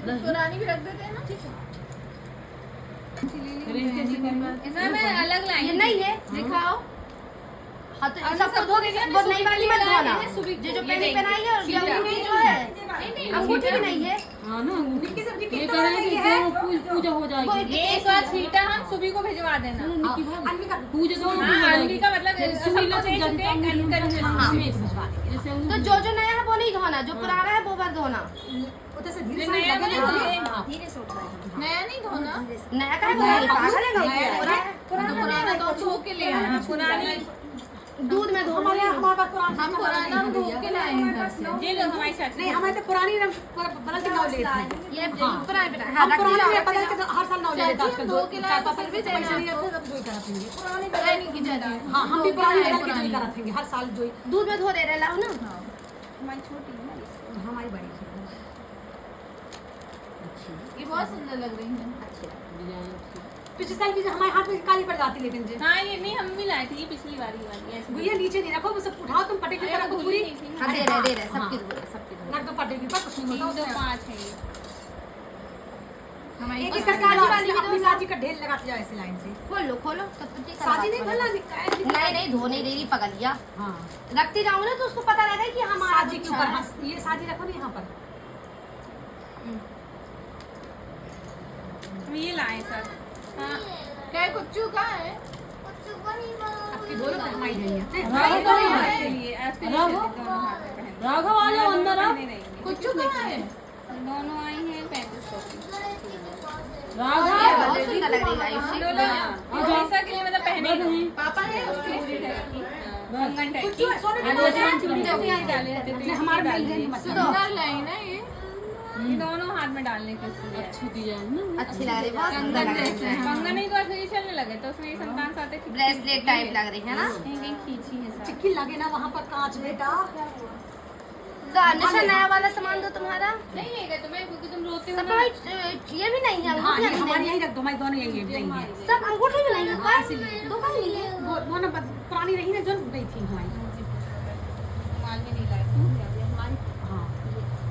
पुरानी भी रख देते हैं ना। ठीक है, इसमें मैं अलग लाई नहीं है, दिखाओ। हाँ तो सबको धो के वो नई वाली मत धोना, ये जो पहनी पहनाई है और ये अंगूठी जो है, अंगूठी भी नहीं है। हाँ ना, ये करेंगे पूजा हो जाएगी। ये एक बार छीटा हम सुबह को भिजवा देना। पूजा तो अन्वी का मतलब तो जो जो नया है वो नहीं धोना, जो पुराना है वो बार धोना। नया नहीं धोना, नया का है पागल है पुराना तो धो के ले आए। पुरानी दूध में धो हम पुराना धो के लाए हैं घर से। ये लो हमारी साथ नहीं, हमारे तो पुरानी बदल के नाव लेते हैं। ये पुराना बेटा हम पुराने में बदल के हर साल नाव लेते हैं। धो के लाए तो फिर भी देना हाँ, हम भी पुरानी बदल के जोई कराते हैं हर साल जोई। दूध में धो दे रहे लाओ ना। हमारी छोटी है ना, हमारी बड़ी है। ये बहुत सुंदर लग रही है। पिछले साल भी हमारे हाथ में काली पड़ जाती, लेकिन जी हाँ ये नहीं हम भी लाए थे, ये पिछली वाली ऐसे भैया नीचे नहीं रखो, बस उठाओ तुम पटे की तरह पूरी हाँ दे रहे सबकी धो रहे सबकी धो रख दो पटे की पर कुछ नहीं होता। 3 2 5 है ये हमारी। एक एक करके अपनी साजी का ढेर लगाते जाओ ऐसे लाइन से। खोलो सब कुछ साजी नहीं खोलना, नहीं धो नहीं रही पगलिया। हाँ रखती जाऊँ ना तो उसको पता रहेगा कि हमारा साजी के ऊपर ये साजी रखो ना यहाँ पर। ये लाए सर। हाँ क्या कुच्चू का है? आपकी दोनों पर हमारी नहीं है। राघव आ जाओ अंदर आओ। कुच्चू कहाँ है? दोनों आई हैं 3500 की। राघव बहुत सुंदर लग रही है आयुषी। ऐसा के लिए मतलब पहने पापा है उसके कंगन टाइप की। हमारे सुंदर लाइन है ये दोनों हाथ में डालने के लिए। अच्छी डिजाइन ना, अच्छी लग रही है, बहुत सुंदर लग रही है। कंगन नहीं तो ऐसे ही चलने लगे तो उसमें संतान साथे ब्रेसलेट टाइप लग रही है ना। खींची है सब। चिक्की लगे ना वहाँ पर कांच बेटा। तो निशा नया वाला सामान दो तुम्हारा नहीं लेगा तुम्हें क्योंकि तुम रोते हो सब ना। ये भी नहीं है, हाँ ये अंगूठी हमारी नहीं यही है, रख दो, हमारी दोनों यही नहीं है। सब अंगूठी भी नहीं है, दो का नहीं है। वो दोनों पुरानी रही ना जो गई थी हमारी। माल में नहीं लाए हमारी। हाँ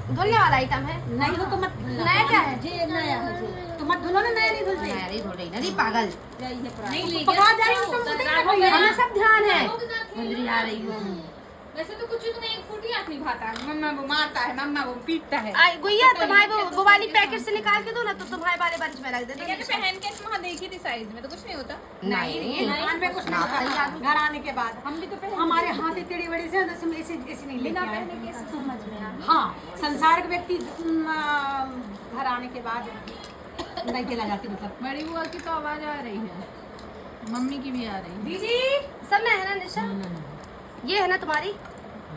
धुलने वाला आइटम है, नहीं हो तो मत नया क्या है? नया तो मत धुलो ना, नया नहीं धुलते। नया नहीं धुल रही ना, पागल नहीं ले पकड़ा जा रही हो तुम मुझे नहीं भैया। हमें सब ध्यान है। मुंदरी आ रही हो वैसे तो कुछ तुम्हें एक फुट ही हाथ नहीं भाता है। मम्मा वो मारता है, मम्मा वो पीटता है। गुइया तुम्हारे वो वाली पैकेट से निकाल के दो ना, तो तुम्हारे वाले बंच में रख दे। मैंने पहन के वहाँ देखी थी साइज में तो कुछ नहीं होता। नहीं दुकान में कुछ नहीं होता। घर आने के बाद हम भी तो पहन हमारे हाथ टेढ़े बड़े से ऐसे नहीं लेके आए। पहने के समझ में आ। हाँ संसारिक व्यक्ति घर आने के बाद नहीं खेला जाती। मतलब बड़ी बुआ की तो आवाज आ रही है, मम्मी की भी आ रही है। दीदी सब में है ना निशा? ये है ना तुम्हारी?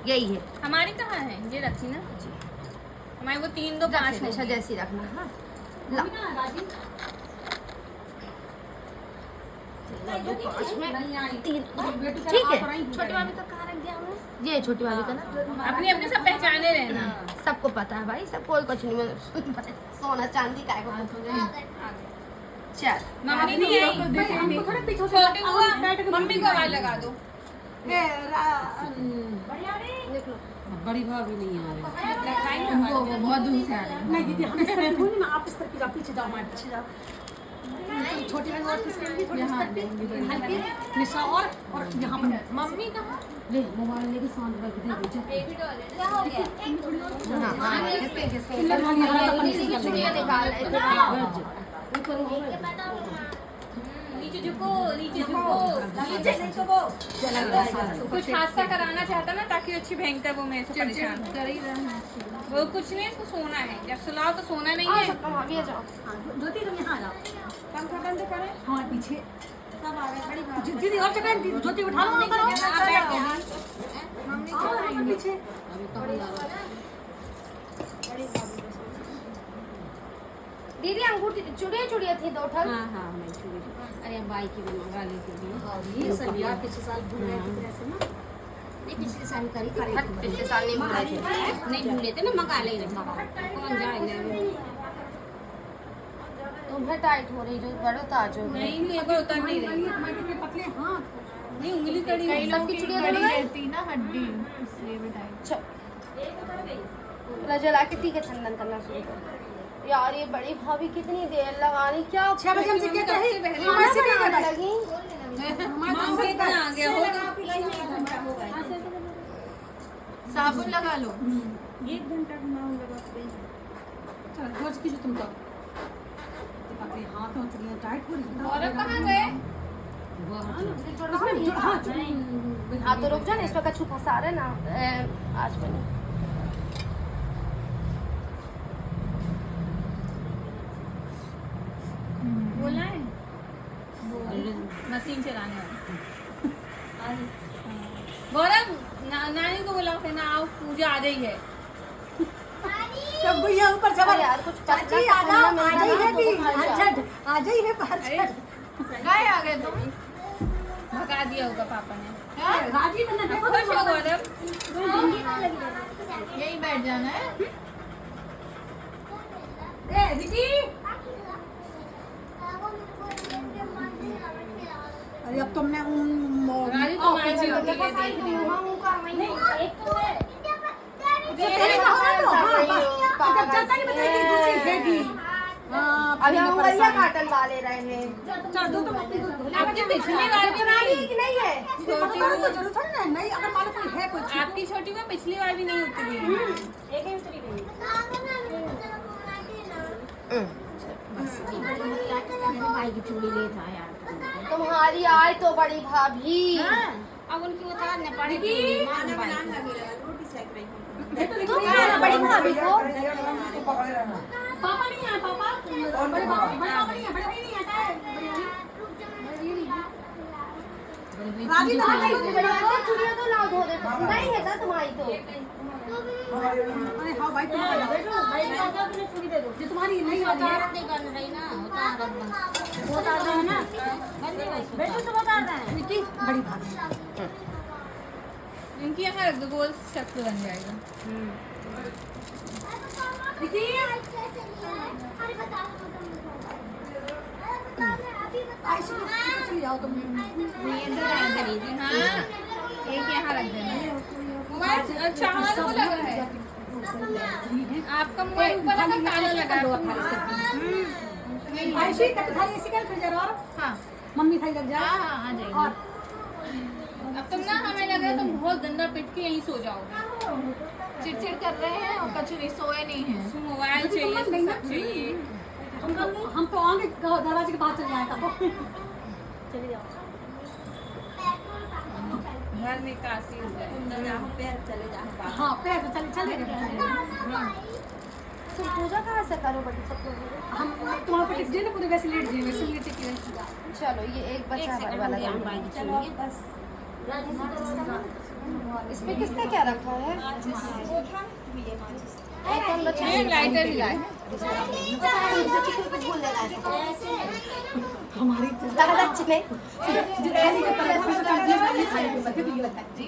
यही है हमारी कहाँ है? ये रखी ना हमारी वो 3 2 5 निशा जैसी रखना। हाँ ला ठीक है। छोटी भाभी तो कहाँ रख दिया हमने? ये छोटी भाभी का ना, अपने अपने सब पहचाने रहना। सबको पता है भाई, सब कोई कुछ नहीं सोना चांदी का चल मम्मी नहीं आई। छोटी बुआ मम्मी को आवाज लगा दो। बड़ी भाभी नहीं आ रही। वो बहुत दूर से आ रही है। नहीं दीदी हम इस तरफ घूमने में, आप इस तरफ जाओ, पीछे जाओ, हमारे पीछे जाओ। छोटी वाली और किस तरफ थोड़ी हल्की निशा और यहाँ पर मम्मी कहाँ? ले मोबाइल लेके साथ रख दे बेटा। बेबी डॉल है क्या हो गया? नीचे झुको, नीचे झुको, नीचे झुको। कुछ हादसा कराना चाहता ना ताकि अच्छी भयंकर वो मेरे से परेशान कर ही रहा है। वो कुछ नहीं, इसको सोना है। जब सुलाओ तो सोना नहीं है। ज्योति तुम यहाँ आ जाओ। पंखा बंद करें। हाँ पीछे सब आ गए। बड़ी दीदी और जगह ज्योति उठा लो ना, करो मम्मी पीछे। दीदी अंगूठी चुड़िया थी 2 ठन। हाँ हाँ मैं चूड़ी। अरे बाई की भी मंगा ली थी। ये सब यार पिछले साल भूल गए थे ऐसे ना। नहीं पिछले साल करी पिछले साल नहीं भूले थे। नहीं भूले थे ना, मंगा ले रहे कौन जाएंगे। तुम्हें टाइट हो रही जो बड़ो ताज हो गई। नहीं नहीं अगर उतर नहीं रही। हमारे के पतले हाथ नहीं उंगली कड़ी सबकी चुड़िया कड़ी लग गई? रहती ना हड्डी इसलिए भी टाइट। अच्छा जला के ठीक है, चंदन करना शुरू कर। यार ये बड़ी भाभी कितनी देर लगानी, क्या 6 बजे हम सीखे थे हम ऐसे क्या कर लगी। माँ के इतना आ गया होगा। साबुन लगा लो। 1 घंटा घुमाऊंगा चल रोज की जो तुम तो बाकी हाथ में चलिए टाइट हो रही और कहाँ गए? उसमें हाँ हाँ तो रुक जा ना, इस वक्त छुपा सारा ना आज बनी। बोलना है मशीन चलाने वाली। गौरव नानी को बोला फिर ना आओ, पूजा आ गई है। जब भैया ऊपर से अरे यार कुछ चाची आ जाओ, आ जाई है कि आ जाई है बाहर अरे गए आ गए तुम। भगा दिया होगा पापा ने। राजी बना देखो खुश हो गौरव? यही बैठ जाना है। ए दीदी अरे अब तुमने राजू तुम आई थी होगी ये देख रही हो। पहले कहो ना तो हाँ बस जब जाता नहीं बताएगी दूसरी भेगी अभी हम बढ़िया काटन वाले रहे हैं। चल दो तो मम्मी को आपकी पिछली बार भी बनानी है कि नहीं है? छोटी तो जरूर थोड़ी ना नहीं अगर मालूम कोई है कुछ आपकी छोटी में पिछली बार भी नहीं उतरी। एक ही उतरी गई भाई की चूड़ी ले था यार। तुम्हारी आए तो बड़ी भाभी। अब उनकी उतारने पड़ेगी। तुम क्या बड़ी भाभी को? पापा नहीं है पापा बड़े पापा नहीं है बड़े भाई नहीं आता है राजी तो चुड़िया तो लाओ धो दे। नहीं है था तुम्हारी तो। अरे हाँ भाई तुम्हारी चूड़ी दे दो। जो तुम्हारी नहीं वाली है उतार नहीं बन रही ना, उतार रहा है ना। बेटू तो बता रहा है। निकी बड़ी भाभी इनकी यहाँ रख दो, गोल शक्ल बन जाएगा। निकी आइसु चली जाओ तुम हाँ एक यहाँ रख देना। मोबाइल अच्छा हाल को लगा है आपका, मोबाइल ऊपर लगा ताला लगा है। आइसु कट खाली ऐसे कर फिर जरा और हाँ मम्मी खाई लग जा हाँ आ जाएगी। और अब तुम ना हमें लग रहा है तुम बहुत गंदा पिट के यहीं सो जाओगे। चिड़चिड़ कर रहे हैं और कचरी सोए नहीं है। उसको मोबाइल चाहिए, सब चाहिए। हम तो आगे दरवाजे के बाहर चले जाए तब चले जाओ घर में काशी हो जाए। पैर चले जाए। हाँ पैर तो चले चले तुम पूजा कहाँ से करो बड़ी सब लोग? हम तुम्हारे पर टिक जाए ना पूरे वैसे लेट जाए वैसे लेट के चलो ये एक बचा वाला चलो बस। इसमें किसने क्या रखा है? कौन बचा? ये लाइटर ही लाए। कुछ भूल लेना है। हमारी दादाजी ने जो खाली के पर हम सब कर दिए सारे को सके भी लगता है जी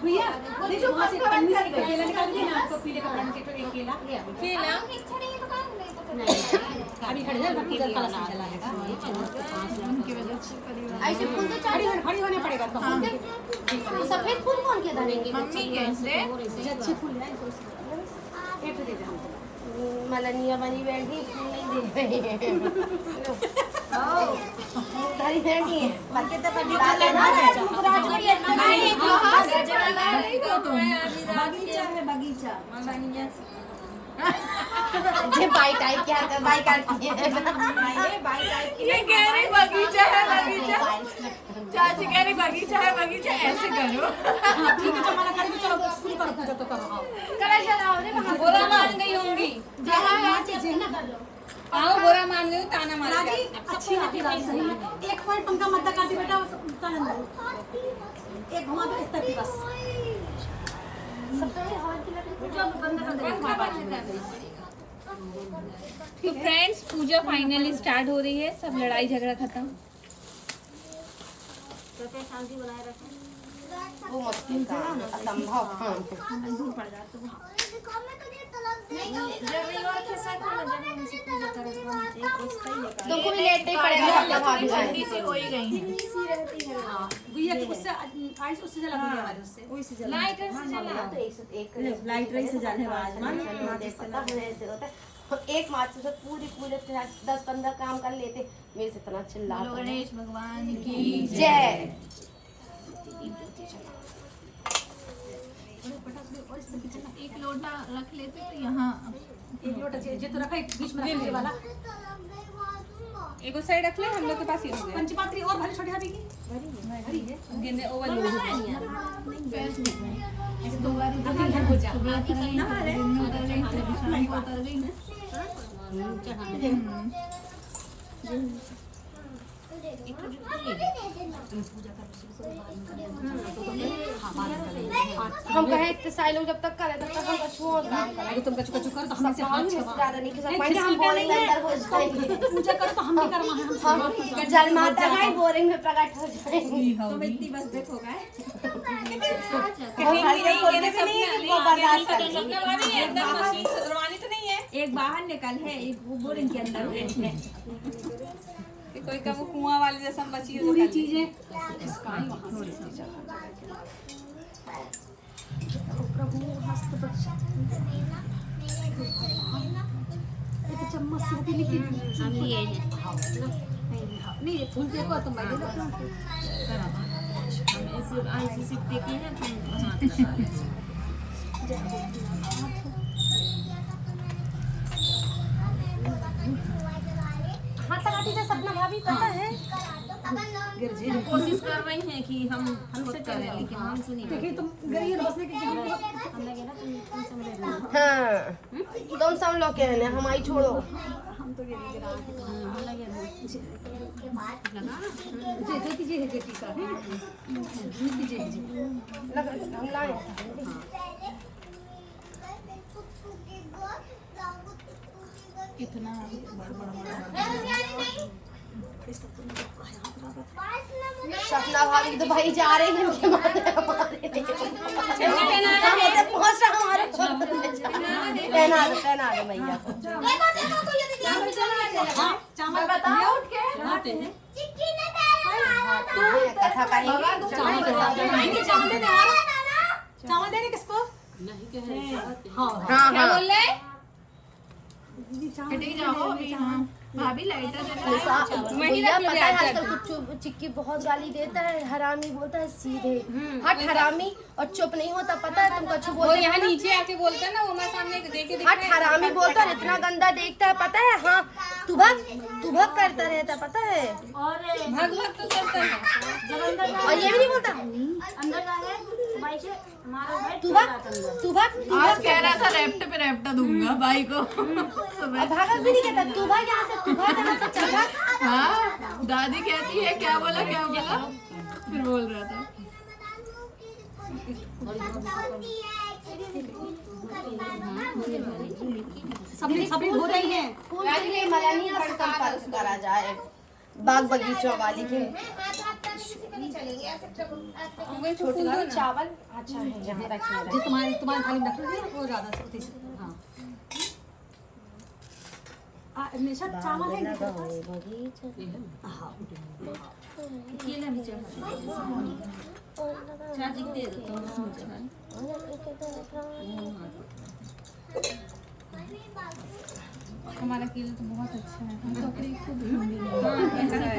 भैया देखो वहां से पन्नी से केला निकाल दिया ना आपको पीले कपड़ा में के एक केला केला अभी खड़े जा बाकी का काला चला रहेगा ऐसे फूल तो चाहिए। खड़ी होने पड़ेगा तो तो सफेद फूल कौन के धरेंगे? मम्मी कैसे जो अच्छे फूल है एक दे दे मलनिया बनी बैठी फूल नहीं दे रही है। धरी बैठी है बाकी तो बगीचा ये बाई टाइप क्या है? बाई करती है। ये कह रही बगीचा है बगीचा। चाची कह रही बगीचा है बगीचा, ऐसे करो। ठीक है जमाना करेंगे चलो शुरू करो पूजा तो करो आओ कलर चलाओ रे वहां। बुरा मान गई होंगी। जहाँ चीजें ना आओ बुरा मान गई, ताना मार राजी अच्छी लगती है सही में एक पॉइंट पंखा मत काटी बेटा चलन दो एक घुमा दो इस तरफ बस सबसे हवा की तो फ्रेंड्स पूजा फाइनली स्टार्ट हो रही है, सब लड़ाई झगड़ा खत्म। वो मुश्किल काम असंभव काम। तुमको भी लेट नहीं पड़ेगा सपना भाभी का। भैया कि उससे आइस उससे जला भैया आवाज उससे वही से जला लाइटर से जला लाइट रही से जाने आवाज एक मार्च से पूरे 10-15 काम कर लेते, मेरे से इतना चिल्ला गणेश भगवान की जय। एक लोटा रख लेते तो यहाँ एक लोटा चाहिए जे तो रखा एक बीच में रखने वाला एक साइड रख ले, हम लोग के पास ये हो गया। पंचपात्री और भरी छोटी भाभी की भरी है गिने ओवर लोड हम कहे इतने सारे लोग जब तक करे तब तक हम कछुओं और काम करें। अगर तुम कछु कछु करो तो हम से हाथ छुपा ज्यादा नहीं कर पाएंगे, हम बोरिंग अंदर हो जाएंगे। पूजा करो तो हम भी करवाएं हम जल माता का ही बोरिंग में प्रकट हो जाएंगे। तुम इतनी बस देखो गाय और हल्के फुल्के भी नहीं वो बर्दाश्त करते। एकदम मशीन सुधरवानी तो नहीं है एक बाहर निकल है, एक वो बोरिंग के अंदर है। कि कोई का वो कुआं वाली जैसा बची हो पूरी चीजें प्रभु हस्त एक चम्मच से होती लेकिन हम लिए हैं। नहीं ये फूल देखो तुम भाई देखो हम ऐसे सिक्के के हैं, तुम हाथ लगा ले। हाथ लगाती है सपना भाभी, पता है? कोशिश कर रही हैं कि हम खुद करें, लेकिन हमसे नहीं देखिए तुम गरीब बसने के हम लगे ना तुम समझ रहे हो। हाँ, तुम सब लोग कह रहे हैं हमारी छोड़ो। हम तो ये गिरा हम लगे ना जे जे है जेटी का है जे जे लग हम लाए। कितना सपना भाभी तो भाई जा रहे हैं इनके माथे हमारे पहुंच रहा हमारे पहना दो मैया को। चावल बताओ उठ के कथा कहेंगे। चावल देने किसको हाँ हाँ क्या हाँ बोल रहे भाभी लाइटर भैया पता है आजकल कुछ चिक्की बहुत गाली देता है, हरामी बोलता है सीधे। हट हरामी और चुप नहीं होता, पता है तुम कछु वो बोलते यहाँ हो ना? नीचे आके बोलता है ना, वो हमारे सामने देखे हट हरामी बोलता है, इतना गंदा देखता है पता है। हाँ तू भग करता रहता पता है। और भग भग तो करता है। जब अंदर और ये भी नहीं बोलता अंदर का है भाई से हमारा भाई तू भग आज कह रहा था रेप्ट पे रेप्टा दूंगा भाई को। और भागत भी नहीं कहता, तू भाग यहाँ से, तू भाग यहाँ से, चल भाग। हाँ दादी कहती है क्या बोला फिर बोल रहा था। सभी हो रही है फूल के लिए मलानी बड़ी संपर्क करा जाए बाग बगीचों वाली के। छोटी वाली चावल अच्छा है यहाँ रखिए। जो तुम्हारे थाली में रख रही है वो ज्यादा होती है हाँ हमेशा चावल है इनके पास हाँ केला भी चढ़ा चाची दे दो तुम इसमें चढ़ा। हमारा केला तो बहुत अच्छा है, हम तो अपने खुद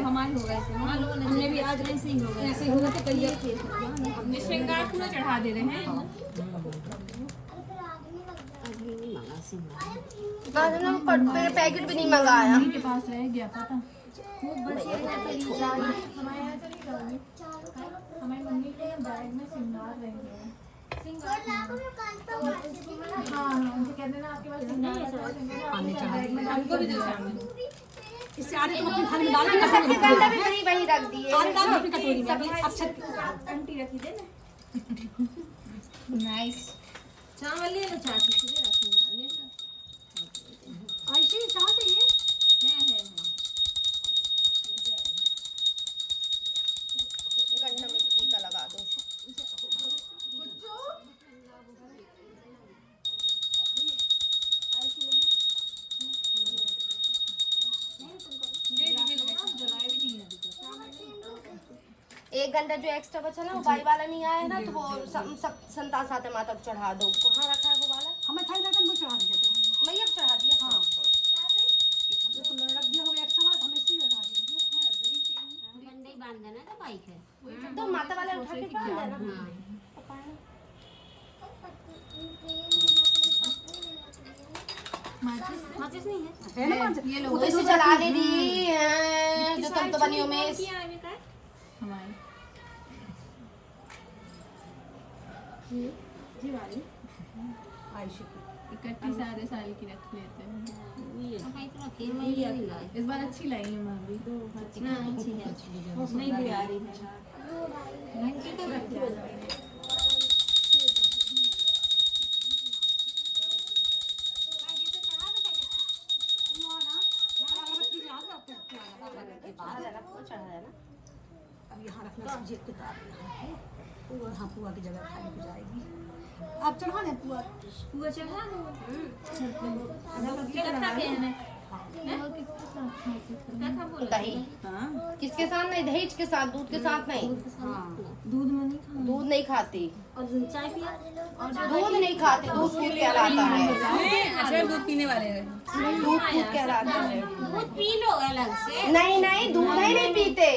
हमारे हो गए थे, हमने भी आज ऐसे ही हो गए। ऐसे हो गए थे कई हमने श्रृंगार पूरा चढ़ा दे रहे हैं। आज हमने पैकेट भी नहीं मंगाया। के पास रह गया पता। हमारी मम्मी के बैग में श्रृंगार रह गया। हाँ उनसे कहते ना आपके पास हमको भी दो सामने। इससे आधे तुम अपनी थाली में डाल के कसम कंडा भी वही रख दिए। आधे डाल दो अपनी कटोरी में अभी अच्छा आंटी रखी दे ना नाइस। चावल ले लो चाची से रखी ना ऐसे ही चाहते हैं है गन्ना में टीका लगा दो। अंडा जो एक्स्ट्रा बचा ना वो बाई वाला नहीं आया है ना, तो वो सब संता साथे माता को चढ़ा दो। कहाँ रखा है वो वाला? हमें था ना वो चढ़ा दिया तो मैं अब चढ़ा दिया। हाँ जो तुमने रख दिया होगा एक्स्ट्रा वाला, हमें इसी लगा दिया। डंडे ही बांध देना तो बाइक है। तो माता वाला उठा के बांध देना। माचिस नहीं है। है ना पांच? ये लो वो तो इसे जला दे दी जो तुम तो बनी हो में। हमारी जी वाली आयुषी की। इकट्ठी सारे साल की रख लेते हैं। भाई तो खीर में ही लाए। इस बार अच्छी लाई है भाभी। अच्छी है अच्छी नहीं भी आ रही घंटी तो रख दिया। अब यहाँ रखना सब्जी एक किताब पुआ, हाँ पुआ की जगह खाली हो जाएगी। अब चढ़ा दें पुआ। पूरा चढ़ा दो। दही किसके साथ नहीं? दही के साथ, दूध के साथ नहीं। दूध में नहीं खाना। दूध नहीं खाती, और चाय पिया। दूध नहीं खाती। दूध क्या कहलाता है? अच्छा दूध पीने वाले हैं। दूध दूध कहलाता है। दूध पी लो अलग से। नहीं नहीं, दूध नहीं पीते,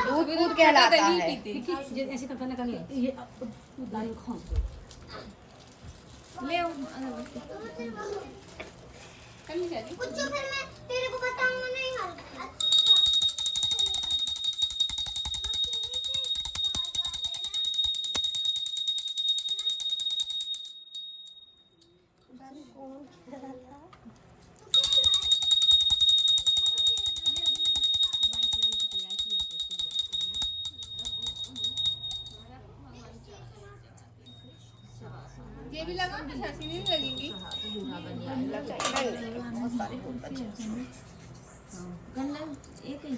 दूध दूध कहलाता है। देखिए ऐसे करने का नहीं ये दाल खोस दो। ले आओ अगरबत्ती। कर ली शादी। कुछ फिर मैं तेरे को बताऊंगा नहीं। ये भी लगा ना, छासी नहीं लगेगी। एक ही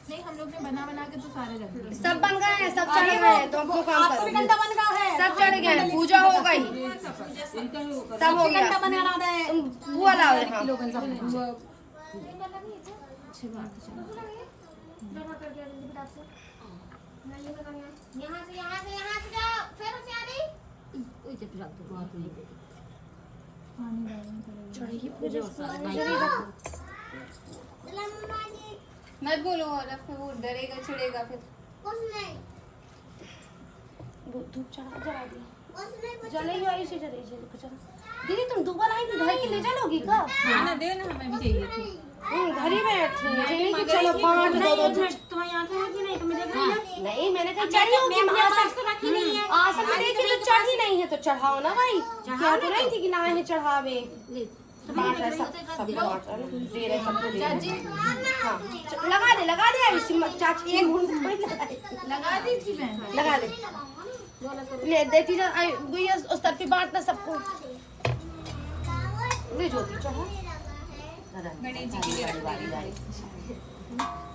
नहीं, हम लोग ने बना बना के तो सारे रख दिए। सब बन गए हैं, सब चढ़ गए हैं, तो हम क्यों काम आपको भी करें? गंदा बन गया है। सब चढ़ गए हैं, पूजा हो गई, सब हो गया। गंदा बना दे। तुम बुआ लाओ यहाँ। किलो गंदा बना। यहाँ से जाओ, फिर से आ रही। ओए जब रख दो बहुत नहीं दे। पानी डालना पड़ेगा। चढ़ेगी पूजा मत बोलो और फिर वो डरेगा चिड़ेगा फिर। धूप चढ़ा जला दिया, जलेगी ऐसे जलेगी। दीदी तुम दूबा लाई तो घर के ले चलोगी कब? खाना दे ना, हमें भी चाहिए थी। घर ही बैठी है, नहीं कि चलो 5 दो तुम्हारी आंखें हैं कि नहीं? तुम्हें देख रही है? नहीं मैंने कहा चढ़ी होगी। तो रखी नहीं है। आसन में देखी तो चढ़ी नहीं है, तो चढ़ाओ ना भाई। क्या तो नहीं थी कि लाए हैं चढ़ावे। बांट है सब सब बांट है, दे रहे सबको दे रहे। हाँ लगा दे ऐसी चाची एक घूंट थोड़ी लगा दी थी मैं। लगा दे ले देती जा गुइया उस तरफ भी बांटना सबको। ले ज्योति चढ़ा गणेश जी की रखवाली।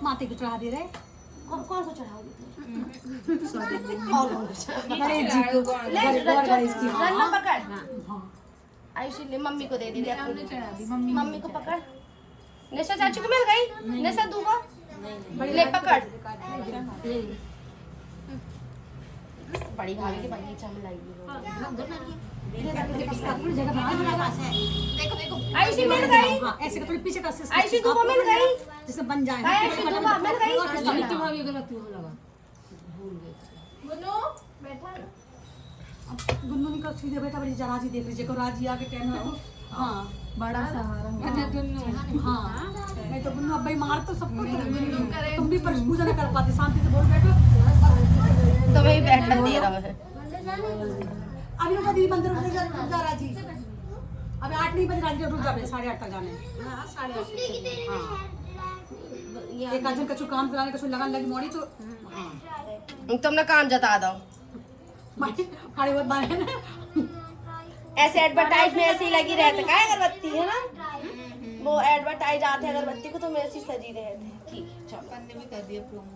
माते को चढ़ा दे रहे। कौन को चढ़ाओगी? गणेश जी को रन्ना पकड़। आयुषी ले मम्मी को दे दी दे हमने अपनी चढ़ा दी। मम्मी को पकड़। निशा चाची को मिल गई। निशा दूबा ले पकड़। बड़ी भाभी के बगीचा में लाई आयुषी मिल गई। ऐसे थोड़ी पीछे का आयुषी दूबा मिल गई। जिससे बन जाए। आयुषी दूबा मिल गई। गुन्नू निकल सीधे बेटा बड़ी जरा जी देख लीजिए को राजी आगे टैन हो। हाँ बड़ा सहारा हुआ। हाँ नहीं तो गुन्नू अब भाई मार तो सबको। तुम भी पूजा नहीं कर पाते, शांति से बोल बैठो। तुम्हें ही बैठना दे रहा है। अभी रुका दीदी मंदिर रुक जा राजी। अभी 8 नहीं बजे राजी रुक जा, 8:30 तक जाने। एक आदमी का काम कराने का लगान लगी मोड़ी तो तुमने काम जता दो। खड़े बहुत बार है ना। ऐसे एडवर्टाइज में ऐसी लगी रहती है अगरबत्ती है ना, वो एडवर्टाइज आते हैं अगरबत्ती को तो मैं ऐसी सजी रहते हैं। ठीक है चलो बंदे भी कर दिए प्रोमो।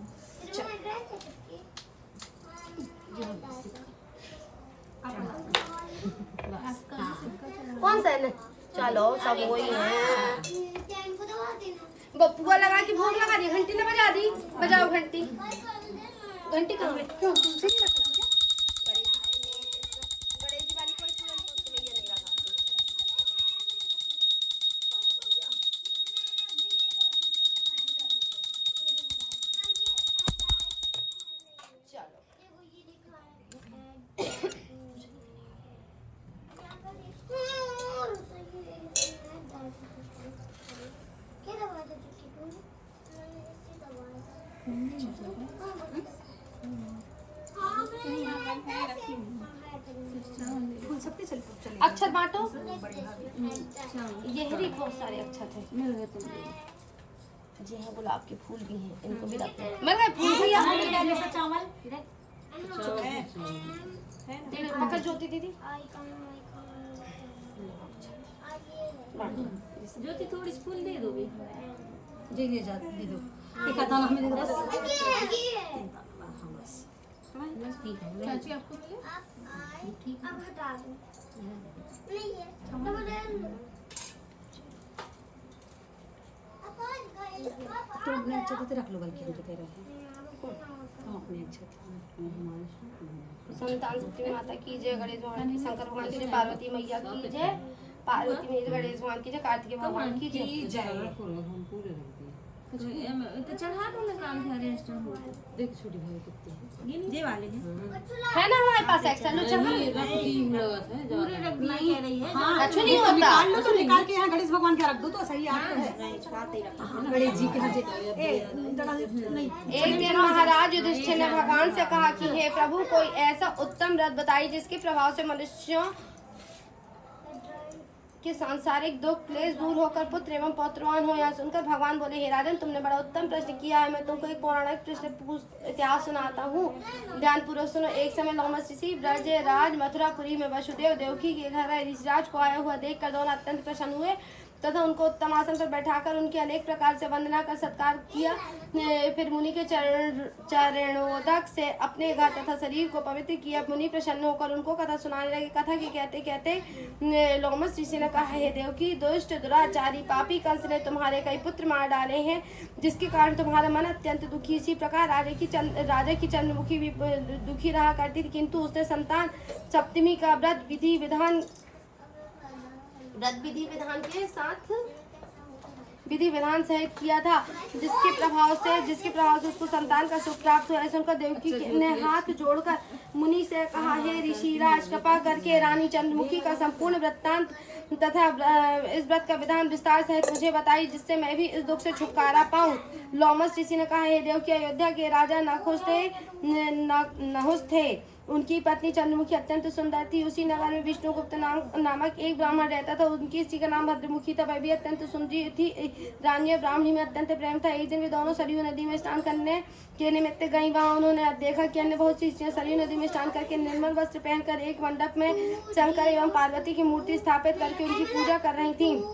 कौन सा है? चलो सब वही है। बपुआ लगा के भोग लगा दी, घंटी ने बजा दी। बजाओ घंटी। घंटी कहाँ है? क्यों तुलसी नहीं रखना क्या? गणेश जी वाली कोई फूल तो उसमें ये नहीं लगाते। चलो फूल सबके चले अक्षर बांटो। ये है बहुत सारे अक्षर थे। जी हाँ, गुलाब के फूल भी हैं, इनको भी रखते हैं। मैं फूल भैया चावल पकड़ ज्योति दीदी। ज्योति थोड़ी फूल दे दो भी। जी ले जा दे दो। एक आधा हमें दे दो बस। चाची आपको मिले अब हटा दो नहीं है तो अपने अच्छे तो रख लो बल्कि हम तो कह रहे हैं हम अपने अच्छे संतान शक्ति माता की जय, गणेश भगवान की, शंकर भगवान की जय, पार्वती मैया की जय, पार्वती मैया, गणेश भगवान की जय, कार्तिक भगवान की जय। तो चढ़ा दो ना काम था रेस्टोरेंट हो देख छोटी भाई कितनी ये वाले हैं है ना हमारे पास एक्स्ट्रा लो चढ़ा। रख दी लगा था पूरे रख दिया कह रही है हाँ अच्छा नहीं होता। निकाल लो तो निकाल के यहाँ गणेश भगवान के रख दो तो सही आपको है। गणेश जी के यहाँ नहीं एक दिन महाराज युधिष्ठिर ने भगवान से कहा कि हे प्रभु, कोई ऐसा उत्तम व्रत बताइए जिसके प्रभाव से मनुष्यों कि सांसारिक दुख क्लेश दूर होकर पुत्र एवं पौत्रवान हो। यहाँ सुनकर भगवान बोले, हे राजन, तुमने बड़ा उत्तम प्रश्न किया है। मैं तुमको एक पौराणिक इतिहास सुनाता हूँ, ध्यान पूर्वक सुनो। एक समय लोमस ऋषि ब्रज राज मथुरापुरी में वसुदेव देवकी के घर ऋषिराज को आया हुआ देखकर दोनों अत्यंत प्रसन्न हुए तथा उनको उत्तम आसन पर बैठाकर उनकी अनेक प्रकार से वंदना कर सत्कार किया। फिर मुनि के चरणोदक से अपने घर तथा शरीर को पवित्र किया। मुनि प्रसन्न होकर उनको कथा सुनाने लगे। कथा के कहते कहते लोमस ऋषि ने कहा, हे देवकी, दुष्ट दुराचारी पापी कंस ने तुम्हारे कई पुत्र मार डाले हैं, जिसके कारण तुम्हारा मन अत्यंत दुखी। इसी प्रकार राजा की चंद्रमुखी भी दुखी रहा करती थी, किंतु उसने संतान सप्तमी का व्रत विधि विधान सहित किया था, जिसके प्रभाव से उसको संतान का सुख प्राप्त हुआ। ऐसा उनका देवकी ने हाथ जोड़कर मुनि से कहा, हे ऋषिराज, कृपा करके रानी चंद्रमुखी का संपूर्ण वृत्तांत तथा इस व्रत का विधान विस्तार सहित मुझे बताइए, जिससे मैं भी इस दुख से छुटकारा पाऊं। लोमस ऋषि ने कहा, हे देवकी, अयोध्या के राजा नहुस थे। उनकी पत्नी चंद्रमुखी अत्यंत सुंदर थी। उसी नगर में विष्णुगुप्त नामक एक ब्राह्मण रहता था। उनकी स्त्री का नाम भद्रमुखी था। वह भी अत्यंत सुंदरी थी। रानी और ब्राह्मणी में अत्यंत प्रेम था। एक दिन वे दोनों सरयू नदी में स्नान करने के निमित्त गई। वहां उन्होंने देखा कि अन्य बहुत सी स्त्रियां सरयू नदी में स्नान करके निर्मल वस्त्र पहनकर एक मंडप में शंकर एवं पार्वती की मूर्ति स्थापित करके उनकी पूजा कर रही थी।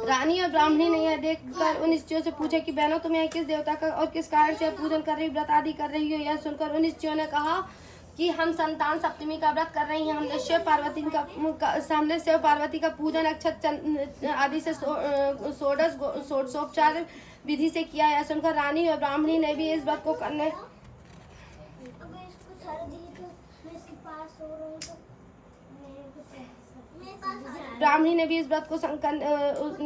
रानी और ब्राह्मणी ने यह देखकर उन स्त्रियों से पूछा कि बहनों, तुम यहाँ किस देवता का और किस कारण से पूजन कर रही, व्रत आदि कर रही हो? यह सुनकर उन स्त्रियों ने कहा कि हम संतान सप्तमी का व्रत कर रही हैं। हमने शिव पार्वती का पूजन अक्षत आदि से षोडशोपचार विधि से किया है। सुनकर रानी और ब्राह्मणी ने भी इस व्रत को करने ब्राह्मणी ने भी इस व्रत को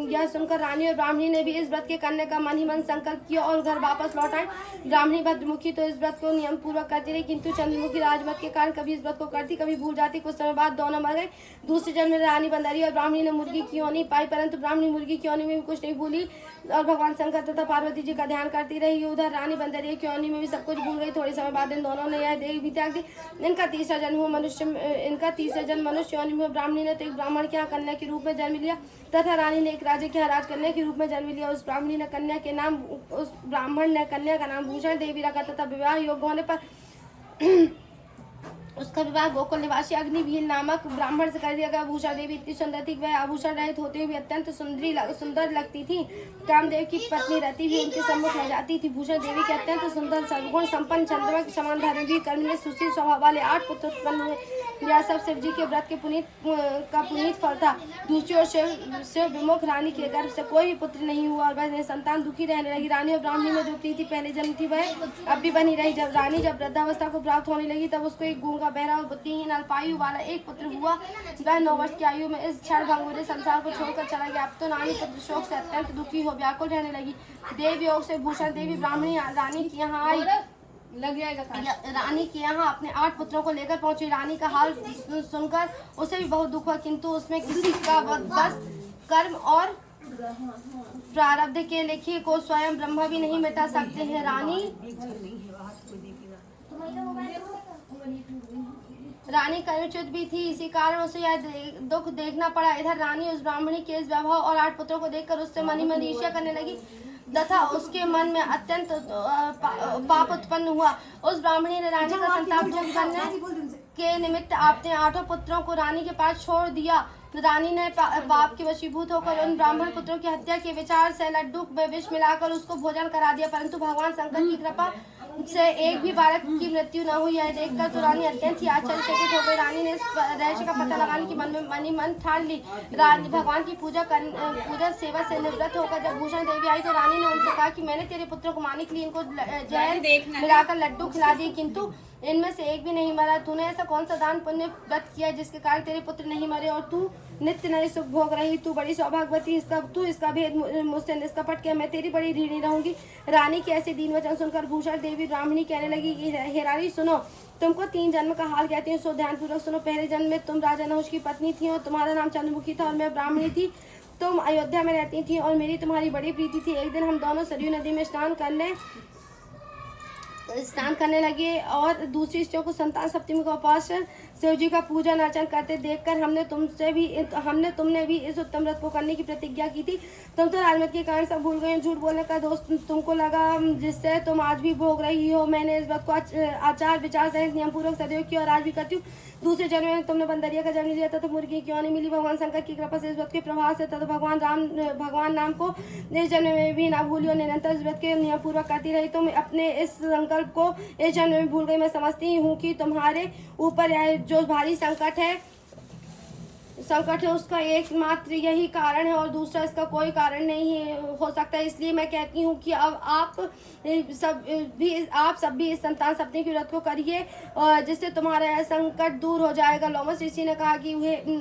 यह सुनकर रानी और ब्राह्मणी ने भी इस व्रत के करने का मन ही मन संकल्प किया और घर वापस लौट आए। ब्राह्मणी भद्रमुखी तो इस व्रत को नियम पूर्वक करती रही, किंतु चंद्रमुखी राजमत के कारण कभी इस व्रत को करती, कभी भूल जाती। कुछ समय बाद दोनों मर गए। दूसरे जन्म में रानी बंदरी और ब्राह्मणी ने मुर्गी की योनि पाई, परंतु ब्राह्मणी मुर्गी की योनि में भी कुछ नहीं भूली और भगवान शंकर तथा पार्वती जी का ध्यान करती रही। उधर रानी बंदरी की योनि में भी सब कुछ भूल गई। थोड़े समय बाद इन दोनों ने यह देह भी त्याग दी। इनका तीसरा जन्म मनुष्य योनि में। ब्राह्मणी ने तो एक ब्राह्मण के यहाँ कन्या के रूप में जन्म लिया तथा रानी ने एक राजा के यहाँ राजकन्या के रूप में जन्म लिया। उस ब्राह्मण ने कन्या का नाम भूषण देवी रखा तथा विवाह योग्य होने पर उसका विवाह गोकुल निवासी अग्निवीर नामक ब्राह्मण से कर दिया गया। भूषण देवी इतनी सुंदर थी कि वह आभूषण रहित होते हुए भी अत्यंत सुंदर लगती थी। कामदेव की पत्नी रति भी उनके सम्मुख रह जाती थी। भूषण देवी के अत्यंत सुंदर सर्वगुण संपन्न चंद्रमा के समान धर्मवीर कर्मनिष्ठ सुशील स्वभाव वाले 8 पुत्र उत्पन्न हुए। यह सब शिव जी के व्रत के पुनीत फल था। दूसरी ओर शिव विमुख रानी के गर्भ से कोई भी पुत्र नहीं हुआ और वह संतान दुखी रहने लगी। रानी और ब्राह्मणी में जो प्रीति पहले जन्म थी वह अब भी बनी रही। जब वृद्धावस्था को प्राप्त होने लगी तब उसको एक गूंगा, बहरा और बुद्धिहीन अल्पायु वाला एक पुत्र हुआ। वह 9 वर्ष की आयु में इस क्षण भंगुर संसार को छोड़कर चला गया। अब तो रानी पुत्र शोक से अत्यंत दुखी हो व्याकुल रहने लगी। देव योग से भूषण देवी ब्राह्मणी रानी के यहाँ आई। लग जाएगा रानी के यहाँ अपने 8 पुत्रों को लेकर पहुंची। रानी का हाल सुनकर उसे भी बहुत दुख हुआ, किंतु उसमें किसी का बस कर्म और प्रारब्ध के लिखे को स्वयं ब्रह्मा भी नहीं मिटा सकते हैं। रानी कर्मच्युत भी थी, इसी कारण उसे यह दुख देखना पड़ा। इधर रानी उस ब्राह्मणी के इस वैभव और 8 पुत्रों को देखकर उससे मन ही मन ईर्ष्या करने लगी तथा उसके मन में अत्यंत पाप उत्पन्न हुआ। उस ब्राह्मणी ने रानी का संताप दूर करने के निमित्त अपने 8 पुत्रों को रानी के पास छोड़ दिया। रानी ने पाप के वशीभूत होकर उन ब्राह्मण पुत्रों की हत्या के विचार से लड्डू में विष मिलाकर उसको भोजन करा दिया, परंतु भगवान शंकर की कृपा से एक भी बालक की मृत्यु न हुई। यह देखकर तो रानी अत्यंत ही आश्चर्यचकित हो गई। रानी ने इस रहस्य का पता लगाने की मन ही मन ठान ली। भगवान की पूजा सेवा से निवृत्त होकर जब भूषण देवी आई तो रानी ने उनसे कहा कि मैंने तेरे पुत्रों को मारने के लिए इनको जहर मिलाकर लड्डू खिला दिए, किंतु इनमें से एक भी नहीं मरा। तूने ऐसा कौन सा दान पुण्य व्रत किया जिसके कारण तेरे पुत्र नहीं मरे और तू नित्य नए सुख भोग रही? तू बड़ी सौभाग्यवती, तू इसका भेद मुझसे निष्कपट किया, मैं तेरी बड़ी ऋणी रहूंगी। रानी के ऐसे दीन वचन सुनकर भूषण देवी ब्राह्मणी कहने लगी कि हे रानी सुनो, तुमको 3 जन्म का हाल कहती हूँ, सो ध्यानपूर्वक सुनो। पहले जन्म में तुम राजा नहुष की पत्नी थी और तुम्हारा नाम चंद्रमुखी था और मैं ब्राह्मणी थी। तुम अयोध्या में रहती थी और मेरी तुम्हारी बड़ी प्रीति थी। एक दिन हम दोनों सरयू नदी में स्नान करने लगे और दूसरी स्त्रियों को संतान सप्तमी का उपवास शिव जी का पूजन अर्चन करते देखकर तुमने भी इस उत्तम व्रत को करने की प्रतिज्ञा की थी। तुम तो राजमत के कारण सब भूल गए। झूठ बोलने का दोष तुमको लगा जिससे तुम आज भी भोग रही हो। मैंने इस व्रत को आचार विचार सहित नियम पूर्वक सदैव किया और आज भी करती हूँ। दूसरे जन्म में तुमने बंदरिया का जन्म लिया था तो मुर्गी क्यों नहीं मिली? भगवान शंकर की कृपा से इस व्रत के प्रभाव से तथा भगवान नाम को इस जन्म में भी ना भूलियो। निरंतर इस व्रत के नियम पूर्वक करती रही। तुम अपने इस संकल्प को इस जन्म में भूल गई। मैं समझती हूँ कि तुम्हारे ऊपर जो भारी संकट है उसका एकमात्र यही कारण है और दूसरा इसका कोई कारण नहीं हो सकता। इसलिए मैं कहती हूँ कि अब आप सब भी इस संतान सप्तमी के व्रत को करिए और जिससे तुम्हारा यह संकट दूर हो जाएगा। लोमस ऋषि ने कहा कि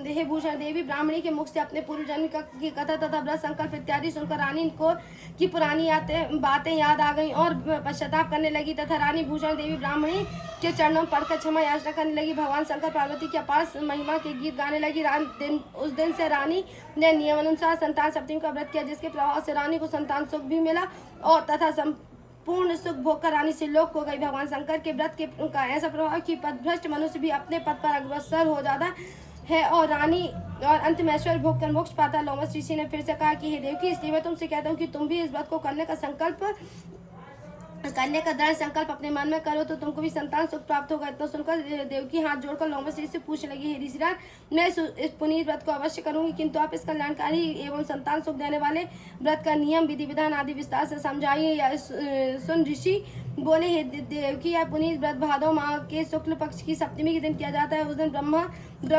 हे भूषण देवी, ब्राह्मणी के मुख से अपने पूर्व जन्म की कथा तथा व्रत संकल्प इत्यादि सुनकर रानी को की पुरानी बातें याद आ गई और पश्चाताप करने लगी तथा रानी भूषण देवी ब्राह्मणी के चरणों में पड़कर क्षमा याचना करने लगी। भगवान शंकर पार्वती की अपार महिमा के गीत गाने लगी। उस दिन से रानी ने नियमानुसार संतान सप्तमी का व्रत किया, जिसके प्रभाव से रानी को संतान सुख भी मिला और तथा संपूर्ण सुख भोग कर रानी से लोक को गई। भगवान शंकर के व्रत का ऐसा प्रभाव कि पदभ्रष्ट मनुष्य भी अपने पद पर अग्रसर हो जाता है और रानी और अंत में ऐश्वर्य भोग कर मोक्ष पाता। लोमस ऋषि ने फिर से कहा कि हे देवकी, इसलिए मैं तुमसे कहता हूँ कि तुम भी इस व्रत को करने का दृढ़ संकल्प अपने मन में करो तो तुमको भी संतान सुख प्राप्त होगा। इतना सुनकर देवकी हाथ जोड़कर लोमस ऋषि से पूछने लगी, हे ऋषिराज, मैं इस पुनीत व्रत को अवश्य करूंगी, किंतु आप इस कल्याणकारी एवं संतान सुख देने वाले व्रत का नियम विधि विधान आदि विस्तार से समझाइए। या सुन ऋषि बोले, हे देवकी, यह पुनीत व्रत भादव माह के शुक्ल पक्ष की सप्तमी के दिन किया जाता है। उस दिन ब्रह्म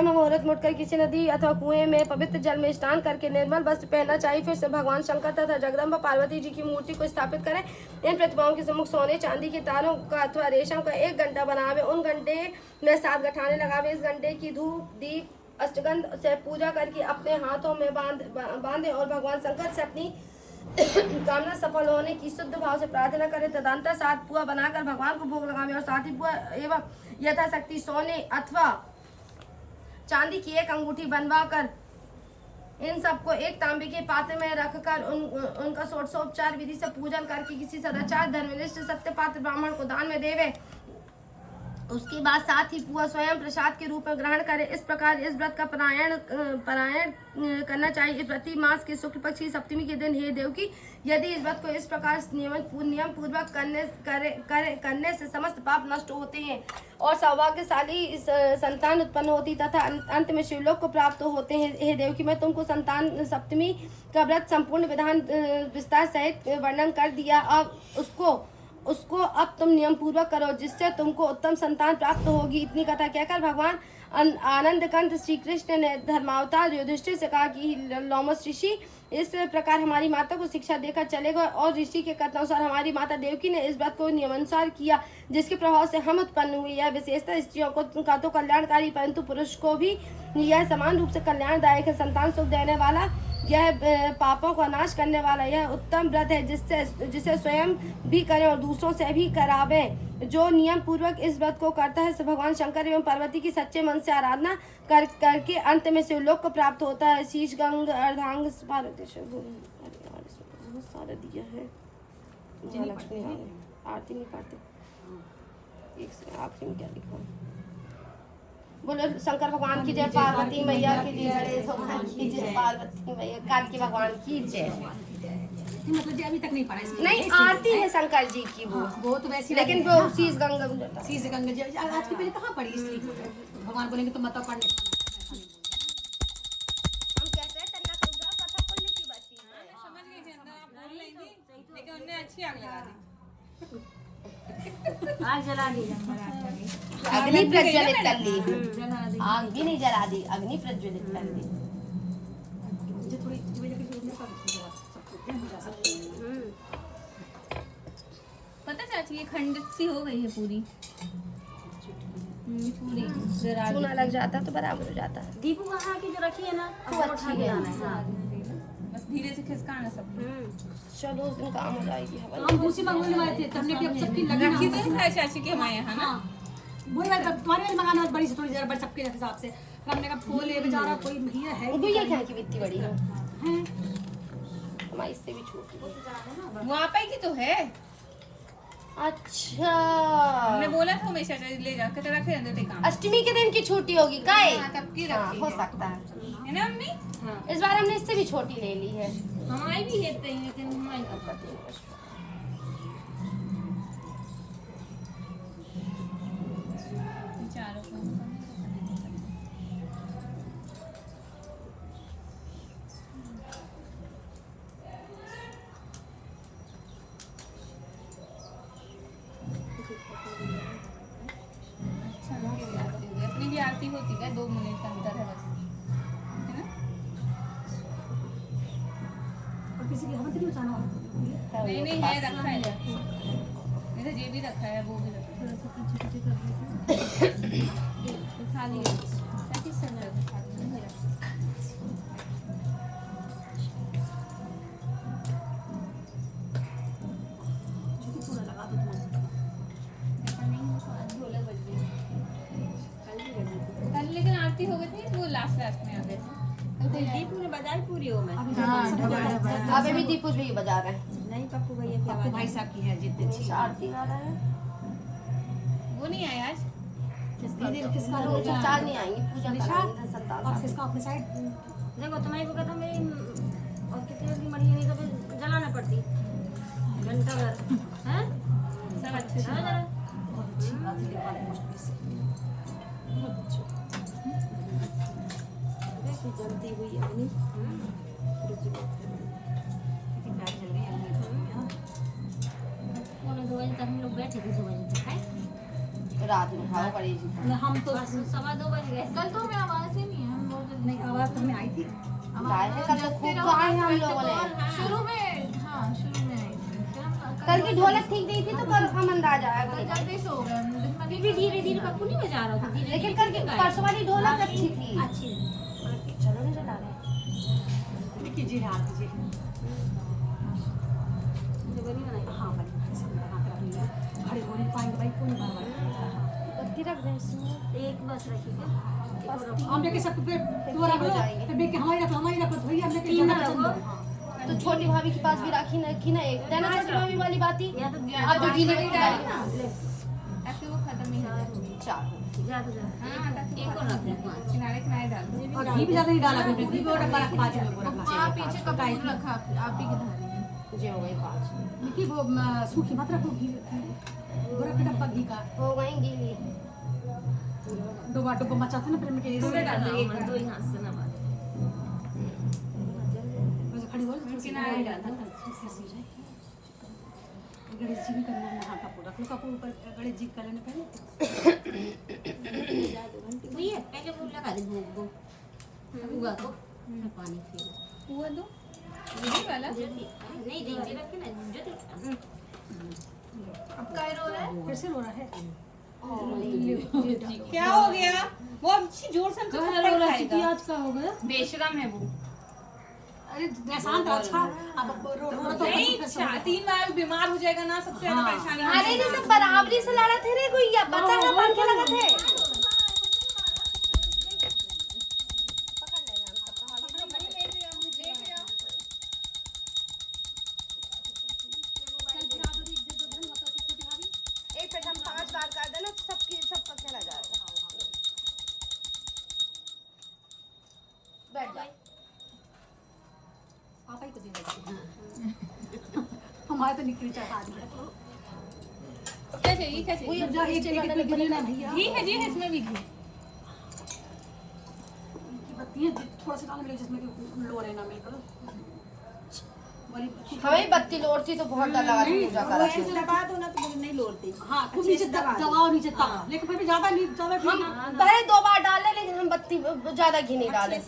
मुहूर्त मुड़कर किसी नदी अथवा कुएं में पवित्र जल में स्नान करके निर्मल वस्त्र पहनना चाहिए। फिर से भगवान शंकर तथा जगदम्बा पार्वती जी की मूर्ति को स्थापित करें। इन प्रतिमाओं के सम्मुख सोने चांदी के तारों का अथवा रेशम का एक घंटा बनावे। उन घंटे में 7 गठाने लगावे। इस घंटे की धूप दीप अष्टगंध से पूजा करके अपने हाथों में बांधे और भगवान शंकर से अपनी कामना सफल होने की शुद्ध भाव से प्रार्थना करे। तदंतर 7 पुआ बनाकर भगवान को भोग लगावे और 7 ही पुआ एवं यथाशक्ति सोने अथवा चांदी की एक अंगूठी बनवाकर इन सबको एक तांबे के पात्र में रखकर उनका षोडशोपचार विधि से पूजन करके किसी सदाचार धर्मनिष्ठ सत्य पात्र ब्राह्मण को दान में देवे। उसके बाद 7 ही पुआ स्वयं प्रसाद के रूप में ग्रहण करे। इस प्रकार इस व्रत का पारायण करना चाहिए प्रति मास के शुक्ल पक्ष की सप्तमी के दिन। हे देवकी, यदि इस व्रत को इस प्रकार नियम पूर्वक करने से समस्त पाप नष्ट होते हैं और सौभाग्यशाली संतान उत्पन्न होती तथा अंत में शिवलोक को प्राप्त होते हैं। हे देवकी, मैं तुमको संतान सप्तमी का व्रत संपूर्ण विधान विस्तार सहित वर्णन कर दिया। अब उसको अब तुम नियम पूर्वक करो, जिससे तुमको उत्तम संतान प्राप्त होगी। इतनी कथा कहकर भगवान आनंद कंत श्री कृष्ण ने धर्मावतार युधिष्ठिर से कहा कि लोमस ऋषि इस प्रकार हमारी माता को शिक्षा देकर चलेगा, और ऋषि के कथनानुसार हमारी माता देवकी ने इस बात को नियमानुसार किया जिसके प्रभाव से हम उत्पन्न हुई। यह विशेषता स्त्रियों को का तो कल्याणकारी परंतु पुरुष को भी यह समान रूप से कल्याणदायक है। संतान सुख देने वाला, यह पापों का नाश करने वाला, यह उत्तम व्रत है जिसे स्वयं भी करें और दूसरों से भी करावे। जो नियम पूर्वक इस व्रत को करता है भगवान शंकर एवं पार्वती की सच्चे मन से आराधना करके अंत में शिवलोक को प्राप्त होता है। शीश गंग अर्धांग बहुत सारा दिया है। लक्ष्मी आरती नहीं पाते, एक से आखिरी में क्या लिखा? बोलो शंकर भगवान की जय, पार्वती मैया की जय, भगवान की जय, पार्वती मैया कार्तिक भगवान की जय। मतलब जी अभी तक नहीं पढ़ा इसमें। नहीं, आरती है शंकर जी की वो तो वैसी, लेकिन वो शीश गंगा जी आज की पहले कहाँ पढ़ी इसलिए भगवान बोलेंगे तो मत पढ़ने। हम कहते हैं तन्ना करूंगा कथा कुल की बात है। समझ गई थी अंदर आप बोल रही थी, लेकिन उन्होंने अच्छी आग लगा दी। आग जला दी, अग्नि प्रज्वलित कर ली, आग भी नहीं जला दी, अग्नि प्रज्वलित कर ली। पता चाची ये खंडित सी हो गई है पूरी पूरी जरा चूना लग जाता है तो बराबर हो जाता है। दीपू वहाँ की जो रखी है ना वो अच्छी है। बस धीरे से खिसकाना सब। चलो उस दिन काम हो जाएगी। हम दूसरी मंगवाने वाले थे, तब ने सबकी लगी रखी तो है चाची के हमारे यहाँ ना। वही बात, तुम्हारे वाली मंगाना बड़ी से थोड़ी जरा बड़ी सबके हिसाब से। हमने कहा फूल है बेचारा कोई महिला है गुड़िया क्या की इतनी बड़ी है, हैं? हमारी इससे भी छोटी है। वो आप ही की तो है। अच्छा, हमने बोला था हमेशा ले जाकर तो रखे रहते थे काम। अष्टमी के दिन की छोटी होगी काय? हाँ, तब की हाँ, रखी हो है। सकता है। ना मम्मी? इस बार हमने इससे भी छोटी ले ली है। हमारी भी लेते हैं लेकिन हमारी कब करते हैं। चारों को अपनी भी आरती होती है, 2 मिनट का अंतर है बस, है ना? और किसी की हमें तो नहीं बचाना होगा। नहीं नहीं है, रखा है इधर, ये भी रखा है, वो भी रखा है। खाली है ताकि सब रखा खाली नहीं रखा। पूरा लगा दो ढोलक बज गई कल, लेकिन आरती हो गई थी, वो लास्ट में आ गए थे। दीपू ने बजाई पूरी हो मैं अब अभी दीपू भी बजा रहे हैं। नहीं पप्पू भैया की आपको भाई साहब की है जितने अच्छी आरती गा रहा है। वो नहीं आया आज। दीदी किसका वो रोज चार नहीं आएंगी, पूजा निशा कराएंगे संतान और साथ। किसका अपने साइड देखो तुम्हारी को कहता मेरी और कितने की मरी नहीं तो फिर जलाना पड़ती घंटा भर हैं सब अच्छे से। जरा बहुत अच्छी बात है वाले मुश्किल से बहुत अच्छी जलती हुई अपनी कितनी प्यारी जल रही है। 2 बजे तक हम लोग बैठे थे, 2 बजे तक है रात में हवा पड़ी जी। हम तो बस 2:15 बज गए। कल तो हमें आवाज ही नहीं है, हम बहुत जल्दी नहीं आवाज तो हमें आई थी। गाय है कल तो खूब गाय हम लोगों ने। शुरू में, हाँ शुरू में आई थी। फिर हम कल की ढोलक ठीक नहीं थी तो कल हम अंदाज आया कल जल्दी सो गए हम, दिन भर फिर भी धीरे धीरे पप्पू नहीं बजा रहा था, धीरे लेकिन कल की परसों वाली ढोलक अच्छी थी। अच्छी चलो नहीं चला रहे। देखिए जी हां जी जो बनी बनाई हाँ बड़ी सब लगा कर रही खड़े हो नहीं पाएंगे भाई कौन बार बत्ती रख दे इसमें। एक बस रखी क्या हम लेके सब पे तोरा हो जाएंगे। फिर देख के हमारी रखो भैया हमने के तीन जगह रखो। पसंद तो छोटी भाभी के पास भी रखी ना एक देना छोटी भाभी वाली बात ही। या तो अब जो गीली बत्ती डाली ना ताकि वो खत्म ही हो जाए। चार जा तो जा हाँ, ताकि एक और रख दे 5 किनारे किनारे डाल दो। और घी भी ज्यादा नहीं डाला घी भी और डब्बा रख 5 में पूरा वहाँ पीछे कपूर रखा आप ही की धारी में। जे हो गई 5 निकी वो सूखी मत रखो घी पूरा का डब्बा घी का हो गई गीली। डब्बा डब्बा मचाते ना फिर इनके पूरा डाल दो, इससे दो ही हाथ से ना मार खड़ी हो किनारे डाल दो। गणेश जी भी करना है, हाँ कपूर रख लो, कपूर ऊपर गणेश जी का लेने पहले। भैया पहले वो लगा दे भोग हुआ तो पानी फिर हुआ दो यही वाला नहीं देंगे रख के ना जो अब क्या रो रहा है? फिर से रो रहा है। क्या हो गया वो अच्छी जोर से हमसे थप्पड़ खाएगा आज का हो गया। बेशरम है वो अरे शांत अच्छा, अब रो तो नहीं 3 बार बीमार हो जाएगा ना सबसे ज्यादा परेशानी अरे ये सब बराबरी से लड़ा थे रे गुइया, पता है पंखे लगा थे। एक पे हम 5 बार कर देना सब पंखे लग जाएगा। बैठ जा। पापा ही को दे देते हमारे तो निकली चाहता आदमी क्या चाहिए क्या चाहिए जा एक घी ना भैया घी है जी है इसमें भी घी की बत्तियां थोड़ा सा डाल मिले जिसमें कि लो रहे ना मिलकर हमें बत्ती लोड़ती तो बहुत डर लगा पूजा करा थी। दबा दो ना तो मुझे नहीं लोड़ती हाँ खूब नीचे दबाओ नीचे तब, लेकिन फिर भी ज्यादा नहीं ज्यादा घी हम ना पहले 2 बार डाले लेकिन हम बत्ती ज्यादा घी नहीं डाले।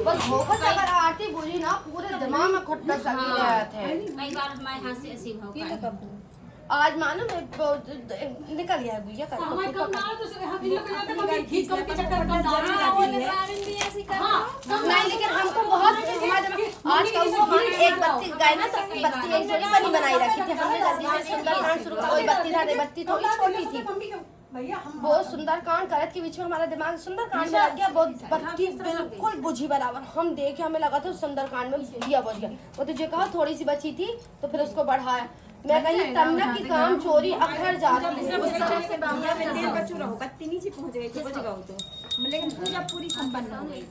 बस होकर से अगर आरती बुझी ना पूरे दिमाग में खट्टा सगी रहे थे। कई बार हमारे हाथ से ऐसे भाव का आज मानो निकल गया गुइया कर हमारे कम ना तो हम इन लोग कहते हैं घी कम के चक्कर में कम डालनी जाती है। हाँ नहीं लेकिन हमको बहुत हमारे आज का वो हम एक बत्ती गए ना तो बत्ती एक जोड़ी बनी बनाई रखी थी हमने जल्दी से सुंदरकांड शुरू कर। कोई बत्ती था बत्ती थोड़ी छोटी थी भैया हम बहुत सुंदरकांड करत के बीच में हमारा दिमाग सुंदरकांड में लग गया। बहुत बत्ती बिल्कुल बुझी बराबर हम देखे हमें लगा था सुंदरकांड में दिया बुझ गया। वो तुझे कहा थोड़ी सी बची थी तो फिर उसको बढ़ाया। मैं कही तब ना कि काम चोरी अखर जाती है। बत्ती नीचे पहुंच गई तो बच गया तो लेकिन पूजा पूरी संपन्न हो गई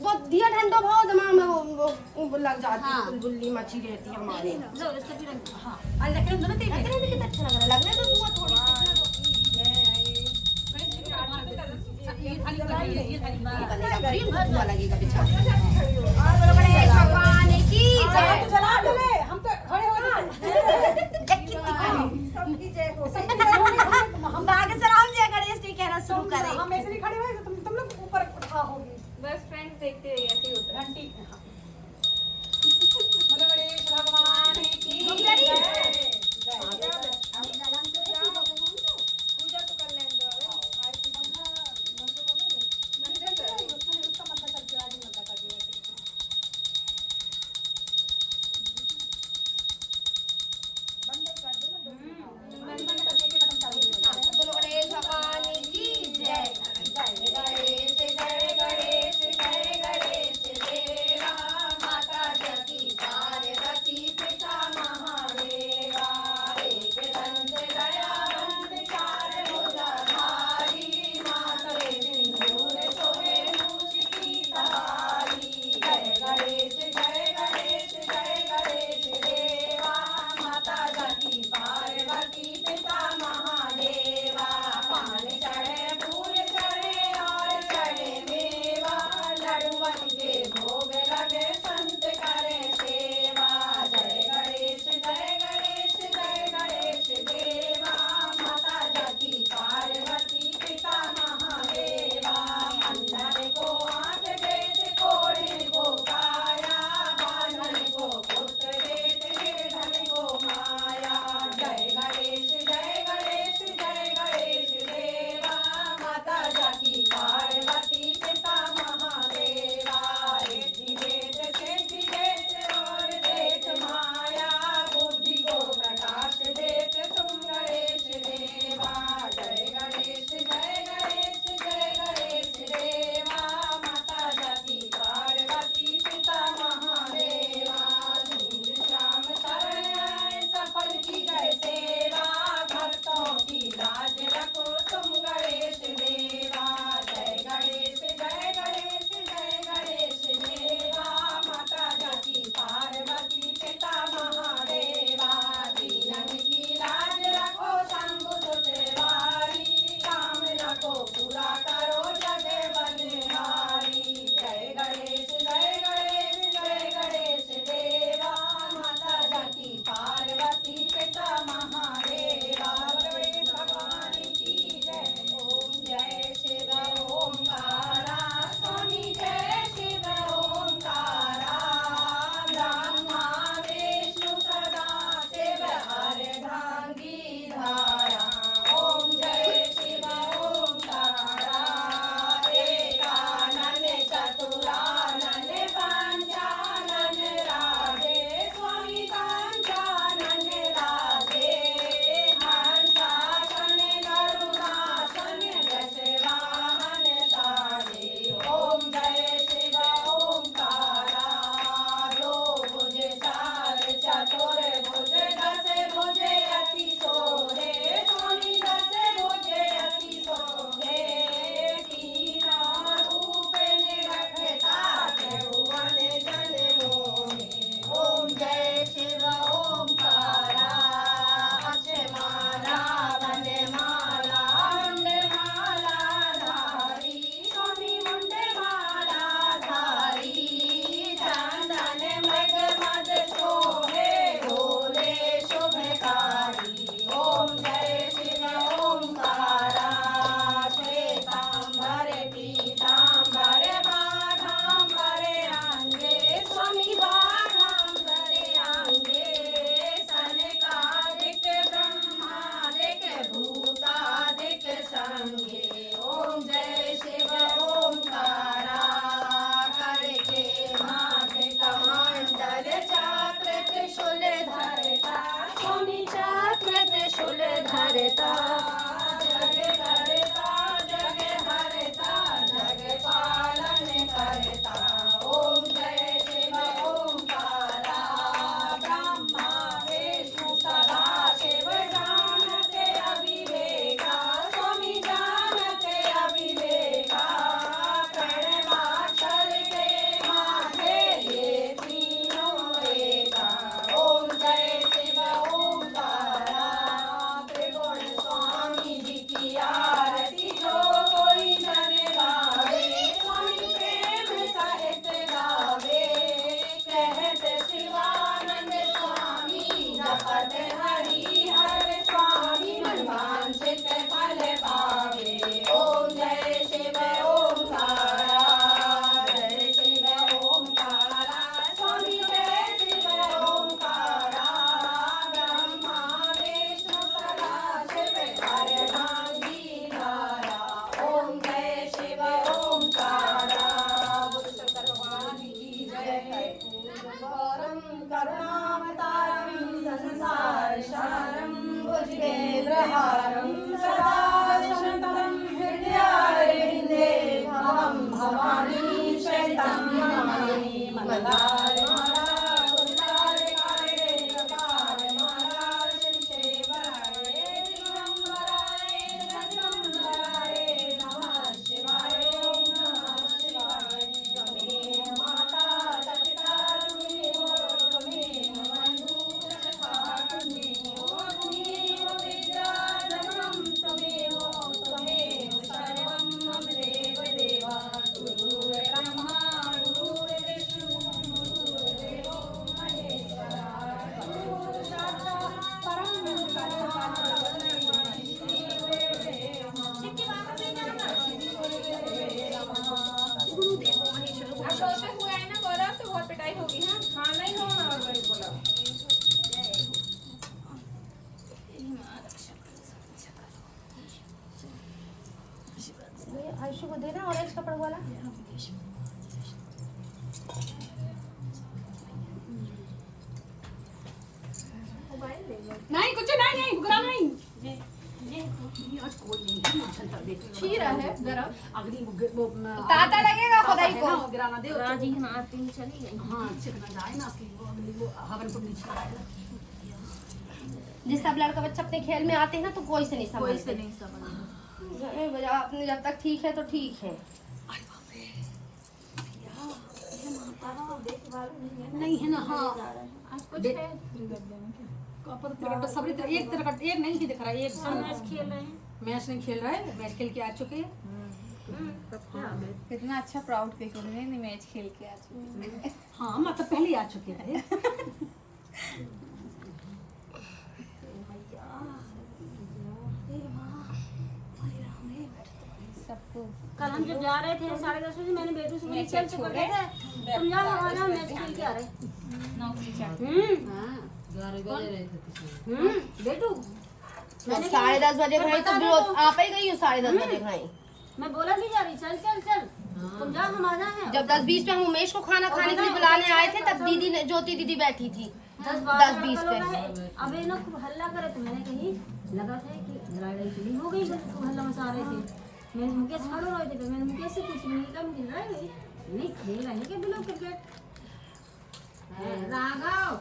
वो दिया ठंडा भाव दिमाग में वो लग जाती है गुल्ली मची रहती है हमारे। लो इसका भी रंग हाँ आज लेकिन दोनों तेज कितना अच्छा लग रहा है लगने तो हुआ थोड़ी ये थाली लगेगा बेचारा। भगवान की जय। जला दे हम तो खड़े हो गए हम आगे से राम जय गणेश जी कहना शुरू करें। हम ऐसे नहीं खड़े हुए तुम लोग ऊपर उठा होगे बस फ्रेंड्स देखते रहिए ऐसे ही होता है घंटी बोलो गणेश भगवान की बोलो गणेश भगवान की जय। जय गणेश जय गणेश जय गणेश देवा। करता। ओम जय शिव ओंकारा, ब्रह्मा विष्णु सदा शिव जानते अविवेका, स्वामी जानते अविवेका, प्रणवाक्षर के माथे ये तीनों एका। ओम जय शिव ओंकारा, त्रिगुण स्वामी जी की आरती जो कोई जन गावे, स्वामी प्रेम सहित गावे, कहते शिवानंद स्वामी जपत हरि हर स्वामी, मन वांछित फल पावे। ओम जय शिव ओंकारा, जय शिव ओंकारा, स्वामी जय शिव ओंकारा, ब्रह्मा विष्णु सदा शिव कर्मांगी धारा। ओम जय शिव ओंकारा, बोलो शंकर भगवान की जय। गौरम करुणावतारम संसार सारम, भुजगेन्द्रहारम सदा शांतं हृदयारविन्दे, भवं भवानी शैतं नमामि। मंगलाय माला गुरुकार्य कारिणे कपाल माला, शिवसेवाय दिगंबराय जगदम्बराय नमः शिवाय। ओम नमः शिवाय। त्वमेव माता पिता त्वमेव बन्धु सखा त्वमेव विद्या धर्मं त्वमेव सर्वं मम देव देवा। गुरुर्ब्रह्मा गुरुर्विष्णु गुरुर्देवो महेश्वरा, गुरुः साक्षात् परं अब रोते हुए है ना गौरव, तो बहुत पिटाई होगी ना। हाँ नहीं होना और बड़ी बोला। आयुषु को देना ऑरेंज कपड़ा वाला। नहीं कुछ नहीं नहीं बुरा नहीं। आज कोई नहीं है, चलता देख। खीरा है गरम। अगली वो ताता लगेगा खुदाई को। गिराना दे। राजी हम आरती में चली गई। हाँ चिकना जाए ना असली वो अगली वो हवन कुंडी छिड़ाएगा। जिस सब लड़का बच्चा अपने खेल में आते हैं ना तो कोई से नहीं कोई से समझते। नहीं समझ। घर में बजा अपने जब तक ठीक है तो ठीक है। नहीं है ना। हाँ आज कुछ है कपर तिरकट सबरी एक तिरकट एक नहीं दिख रहा। एक सब मैच खेल रहे हैं। मैच नहीं खेल रहा है, मैच खेल के आ चुके हैं। कितना अच्छा प्राउड फील कर रहे हैं, मैच खेल के आ चुके हैं। हाँ मतलब पहले ही आ चुके थे। सबको कल हम जब जा रहे थे 10:30 बजे, मैंने बेटू से बोली चल चल कहते हैं तुम जाओ हम आ जाओ मैच खेल के आ रहे। नौकरी चाहते बेटू मैं 10:30 बजे खाई तो रोज आप ही गई हूँ 10:30 बजे खाई। मैं बोला नहीं जा रही, चल चल चल तुम जाओ हम आ जाए। जब 10-20 पे हम उमेश को खाना खाने के लिए बुलाने आए थे तब दीदी ने ज्योति दीदी बैठी थी 10-20 पे। अब ये लोग खूब हल्ला करे तो मैंने कही लगा था कि लड़ाई चली हो गई, खूब हल्ला मचा रहे थे। मैंने मुकेश खड़ो रहे थे, मैंने मुकेश से पूछ नहीं कम गिर रहा है नहीं खेल रहे क्या बिलो क्रिकेट राघव।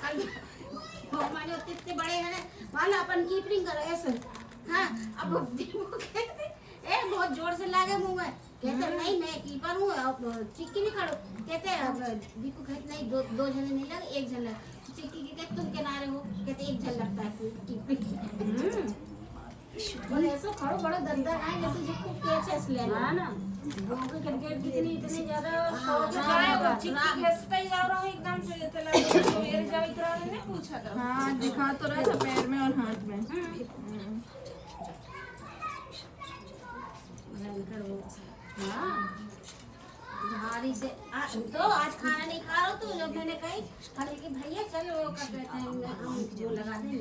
कल हमारे इतने बड़े हैं वाला अपन कीपिंग कर ऐसे। हाँ अब दीपू कहते ए बहुत जोर से लागे मुंह में, कहते नहीं मैं कीपर हूँ चिक्की नहीं खड़ो। कहते अब दीपू कहते नहीं दो जने नहीं लगे एक जन लगे। चिक्की की कहते तुम किनारे हो, कहते एक जन लगता है कीपिंग। बोले ऐसा खड़ो बड़ा दंदर है जैसे जिसको कैच ऐसे लेना है ना। क्रिकेट कितनी इतनी ज्यादा शौक वो चिक्की घिसता ही जा रहा हूँ एकदम से जैसे लग रहा है मेरे जाओ इतना ने पूछा था। हाँ दिखा तो रहा था पैर में और हाथ में। झाड़ी से तो आज खाना नहीं खा रहा तो जब मैंने कही अरे कि भैया चलो क्या कहते हैं हम जो लगा दें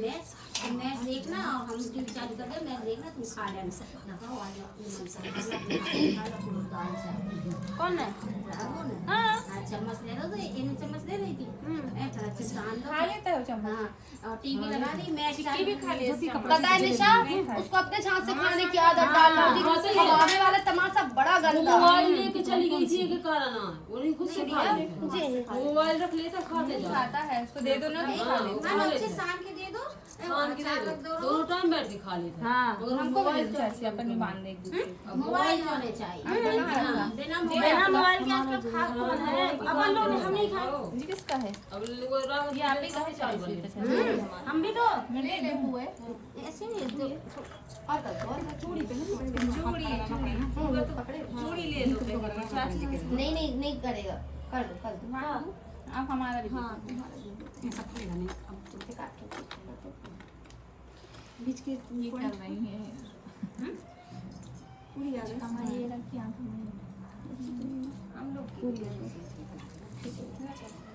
मैच देखना और हम टीवी चालू कर दे मैच देखना तुम खा लेना लगाओ आज कौन है? हाँ चम्मच ले लो तो इन्हें चम्मच दे रही थी ऐसा चिसान खा लेता है वो चम्मच। हाँ और टीवी लगा दी मैच चिक्की भी खा लेती है। पता है निशा, उसको अपने हाथ से खाने की आदत डालना होगी। हमारे वाला तमाशा बड़ा गंदा। मोबाइल लेके चली गई थी के कारण उन्हें खुद से खा ले जी मोबाइल रख लेता खाते जा खाता है, उसको दे दो ना तो खा लेता हाँ अच्छे सान के दे दो खान के दे दो दोनों टाइम बैठ के खा लेते हाँ मगर हमको भी चाची अपन भी बांध दे एक दूसरे को। मोबाइल होने चाहिए हाँ, बिना मोबाइल के आजकल खा कौन है अपन लोग हम नहीं खाए ये किसका है? अब लोग रात ये आप ही का है चाची। हम भी तो मैं दे दूँ है। ऐसे नहीं दो और कर दो। चूड़ी चूड़ी ले लो पहले। चाची नहीं नहीं करेगा, कर दो। आप हमारा भी दे दो। ऐसा करेगा नहीं, अब तुमसे काट के बीच के ये कर रही है पूरी आ गई। हमारी ये रखी आंखों में हम लोग की।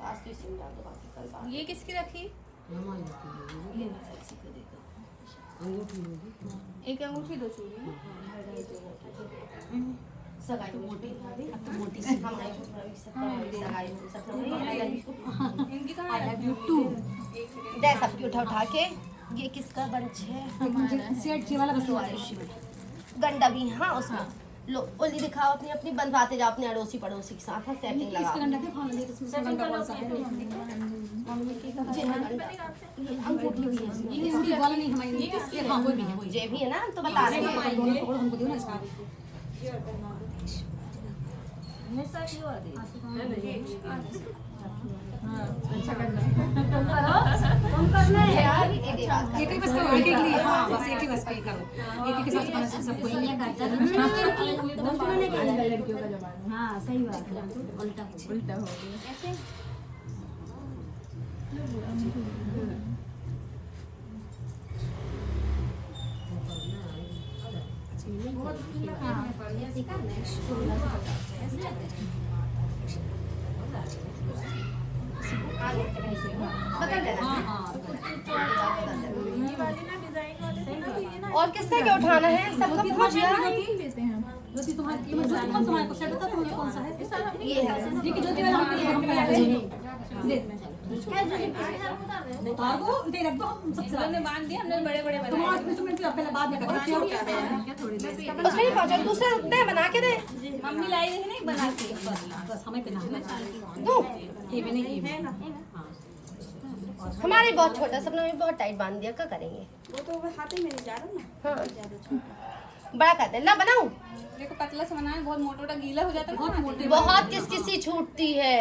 आज तो इसी में डाल दो, बाकी कल बात। ये किसकी रखी? हमारी ये सच्ची को दे दो। अंगूठी होगी एक अंगूठी दो चूड़ी। सगाई तो मोटी अब तो मोटी सी हमारी सगाई सब इनकी कहाँ I love you रखी? too। दे सबकी उठा के। ये किसका बंच है? मुझे सेट वाला बस गंडा भी हाँ उसमें। लो ओली दिखाओ अपनी अपनी, बनवाते जाओ अपने अड़ोसी पड़ोसी के साथ। सेटिंग इसका लगाओ। गंडा देखो ना, इसमें से गंडा कौन सा है? जी हाँ, गंडा। ये अंगूठी भी है। ये पूरी वाला नहीं हमारी, ये किसकी है? हाँ वो भी है, वही ये भी है ना, हम तो बता रहे हैं। दोनों पकड़ो, हमको दो ना इसका। हमेशा ही हुआ दे यार ये दे बात एक ही बस करो, एक ही के लिए हाँ बस एक ही बस करो, एक ही के साथ खाना सबको ही लड़कियों का जमाना हाँ सही बात है उल्टा उल्टा हो गया। बता देना। और किसने क्या उठाना है? सबका पहुंच गया। लेते हैं ज्योति तुम्हारी ये ज्योति कौन तुम्हारे को सेट बता तुम्हें कौन सा है? ये है। ये कि ज्योति वाला हम ले उतार दो, दे रख दो हम सबसे हमने बांध दिया, हमने बड़े बड़े तुम बनाए। आज में तुम्हें पहले बाद में करो उसमें नहीं पहुंचा, दूसरा दे बना के दे। मम्मी लाई रही नहीं बना के। बस हमें पहना है दो। ये भी नहीं ये हमारे बहुत छोटा, सबने भी बहुत टाइट बांध दिया, क्या करेंगे? वो तो हाथ ही में नहीं जा रहा ना। हाँ बड़ा कहते हैं ना बनाऊं। देखो पतला सा बनाए, बहुत मोटा मोटा गीला हो जाता है ना। मोटे बहुत किसी छूटती है।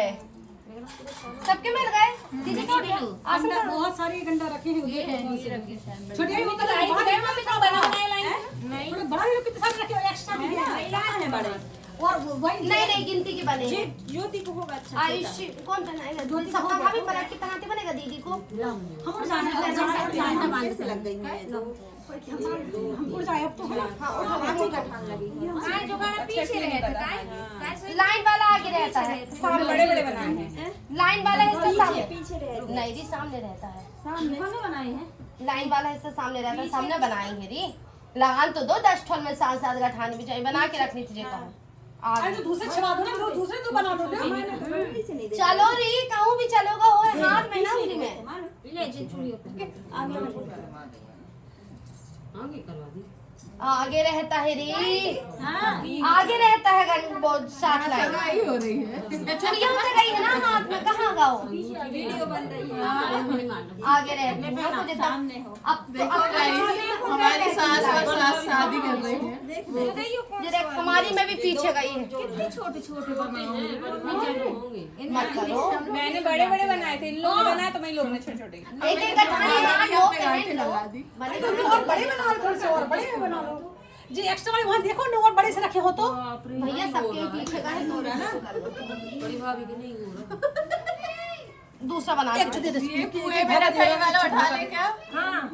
सबके मिल गए दीदी को गंडा बहुत सारे गंडा रखे हैं छोटे ही होता है मम्मी तो बना बनाए लाई। थोड़े बड़ा लोग कितने सारे रखे हो एक्स्ट्रा भी है बड़े और वही नहीं गिनती के बने। ज्योति को होगा अच्छा। आयुष कौन बनाएगा? ज्योति सबका भाभी पलट के बनाते बनेगा दीदी को। हम जाना बांध से लग गई है हम उड़ जाए अब तो है हाँ जो गाना पीछे रहता है। लाइन वाला आगे रहता है, सामने बड़े बड़े बनाए हैं। लाइन वाला हिस्सा सामने नहीं जी, सामने रहता है। सामने बनाए हैं लाइन वाला हिस्सा सामने रहता है, सामने बनाएंगे री। लगान तो दो 10 ठोल में 7-7 गठाने भी चाहिए, बना के रखनी चाहिए। कहो अरे तो दूसरे छवा दो ना, दूसरे तो बना दो ना चलो री, कहूँ भी चलोगा वो हाथ में ना उंगली में। ले जे चूड़ी पे आगे करवा दी आगे रहता है री, आगे रहता है वो साथ लाइन। हो रही है। चुड़िया उतर गई है ना हाथ में, कहाँ गाओ? वीडियो बन रही है। आगे रहती है मुझे सामने हो। अब तो हमारी सास और सास शादी कर रही है। ये देख हमारी में भी पीछे गई है। कितने छोटे छोटे बनाए हैं। होंगे मत करो, मैंने बड़े बड़े बनाए थे, इन लोगों ने बनाया तो मैं लोग ने छोटे छोटे। एक एक गठाने मार लो, पहन लो। और बड़े बना लो, थोड़े से और बड़े बना लो जी। एक्स्ट्रा वाले वहाँ देखो ना और बड़े से रखे हो तो भैया सबके पीछे का है, तो ना बड़ी भाभी के नहीं हो रहा दूसरा बना एक जो दे दे ये पूरे मेरा दही वाला उठा ले क्या? हाँ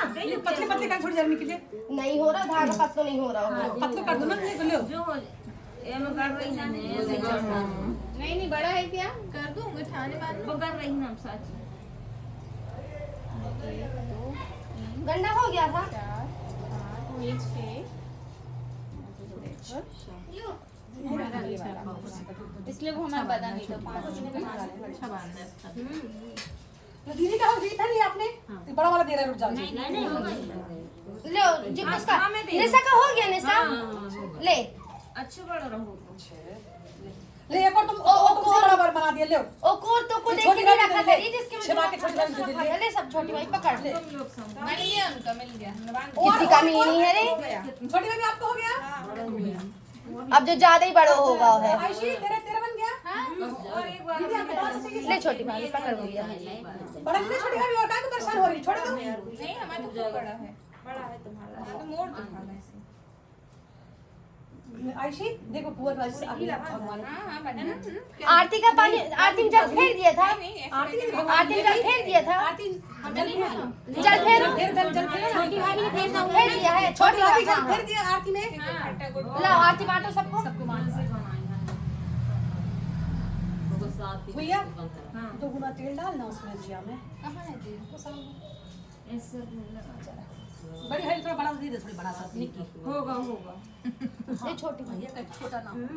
पतले पतले कर थोड़ी जर्नी के लिए नहीं हो रहा, धागा पतलो नहीं हो रहा होगा। पतले कर दो ना ये लो जो ये मैं कर रही ना नहीं नहीं बड़ा है क्या? कर दूं उठाने वाले वो कर रही ना सच गंडा हो गया था। इसलिए वो हमारा पता नहीं था। अच्छा बांध है। तो दीदी का हो गई था आपने बड़ा वाला दे रहा है, रुक जाओ जी। नहीं होगा लो जी उसका निशा का हो गया निशा ले अच्छे बड़ा रहो। ले एक और तुमसे बड़ा बार बना दिया, ले ओ कोर तो को ये देख छोटी के वाली रखा ले, करी जिसके में छिपा के छोटी वाली दे दे। ले सब छोटी भाई पकड़ ले मिल गया उनका, मिल गया। कितनी कमी नहीं है रे छोटी वाली आपको हो गया। अब जो ज्यादा ही बड़ा होगा है आयशी तेरा बन गया। और एक बार दीदी आपको बड़ा सा चाहिए। ले छोटी भाई पकड़ भैया बड़ा नहीं, छोटी वाली और काहे को परेशान हो रही, छोड़ दो। नहीं, हमारा तो बड़ा है। बड़ा है तुम्हारा, तो मोड़ दो खाना ऐसे। आयशी देखो पूरा राज से आगे भगवान। हाँ बना ना। आरती का पानी आरती में जल फेर दिया था आरती आरती में जल फेर दिया था आरती जल जल फेर छोटी वाली ने फेर ना फेर दिया है छोटी वाली हाँ, जल फेर दिया आरती में। आटा गुड़ लो आरती बांटो सबको भैया 2 गुना तेल डालना उसमें दिया में। बड़ी है, थोड़ा बड़ा दे दे, थोड़ी बड़ा सा निक्की। होगा होगा। ये छोटी भाई ये छोटा ना मिल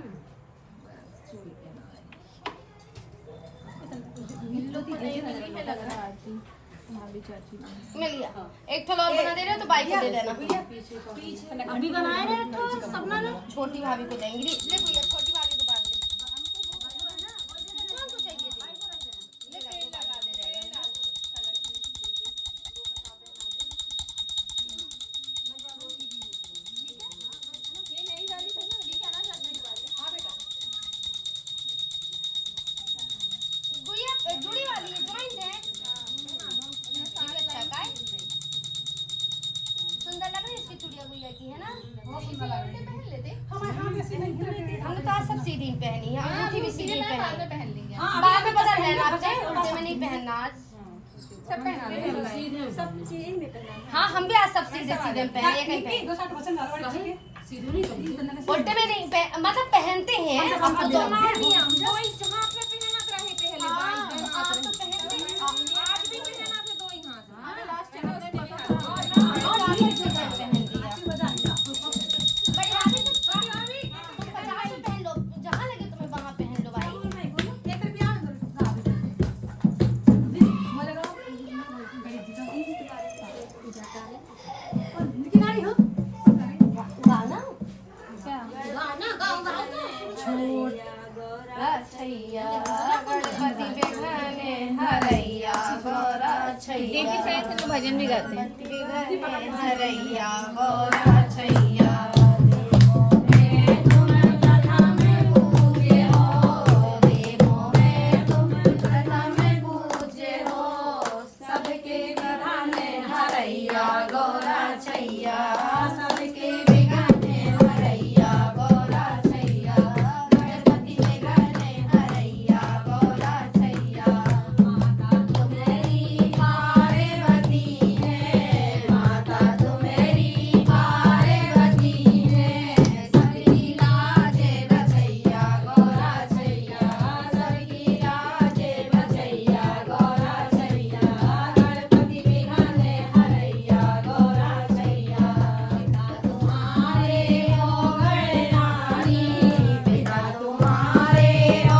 गया एक थोड़ा और बना दे रहे हो तो बाइक को दे देना अभी बनाए रहे तो सपना ने छोटी भाभी को देंगे ले भैया छोटी भाभी को बांध दे कौन को चाहिए गुड़िया जुड़ी वाली है जॉइंट है अच्छा काय सुंदर लग रही है इसकी चूड़िया गुड़िया की है ना पहन लेते हमने तो आज सब सीधी पहनी है अंगूठी भी सीधी पहनी बाद में बदल लेना आपसे उल्टे में नहीं पहनना आज सब पहना ले। सब चीज में पहना। हाँ हम भी आज सब सीधे सीधे पहने कहीं पहने 260% डालवा चाहिए। उल्टे में नहीं मतलब पहनते हैं हम तो जहाँ पे पहना रहे पहले आज तो पहनते हैं। आज भी पहना थे दो ही हाथ। लास्ट टाइम बड़ी आगे से तुम 50 में पहन लो जहाँ लगे तुम्हें वहाँ पहन लो भाई गाना गाना गाओ छैया गणपति बिघने हरैया गौरा छैया देखिए फ्रेंड्स हम लोग भजन भी गाते हैं। गणपति बिघने हरैया गौरा छैया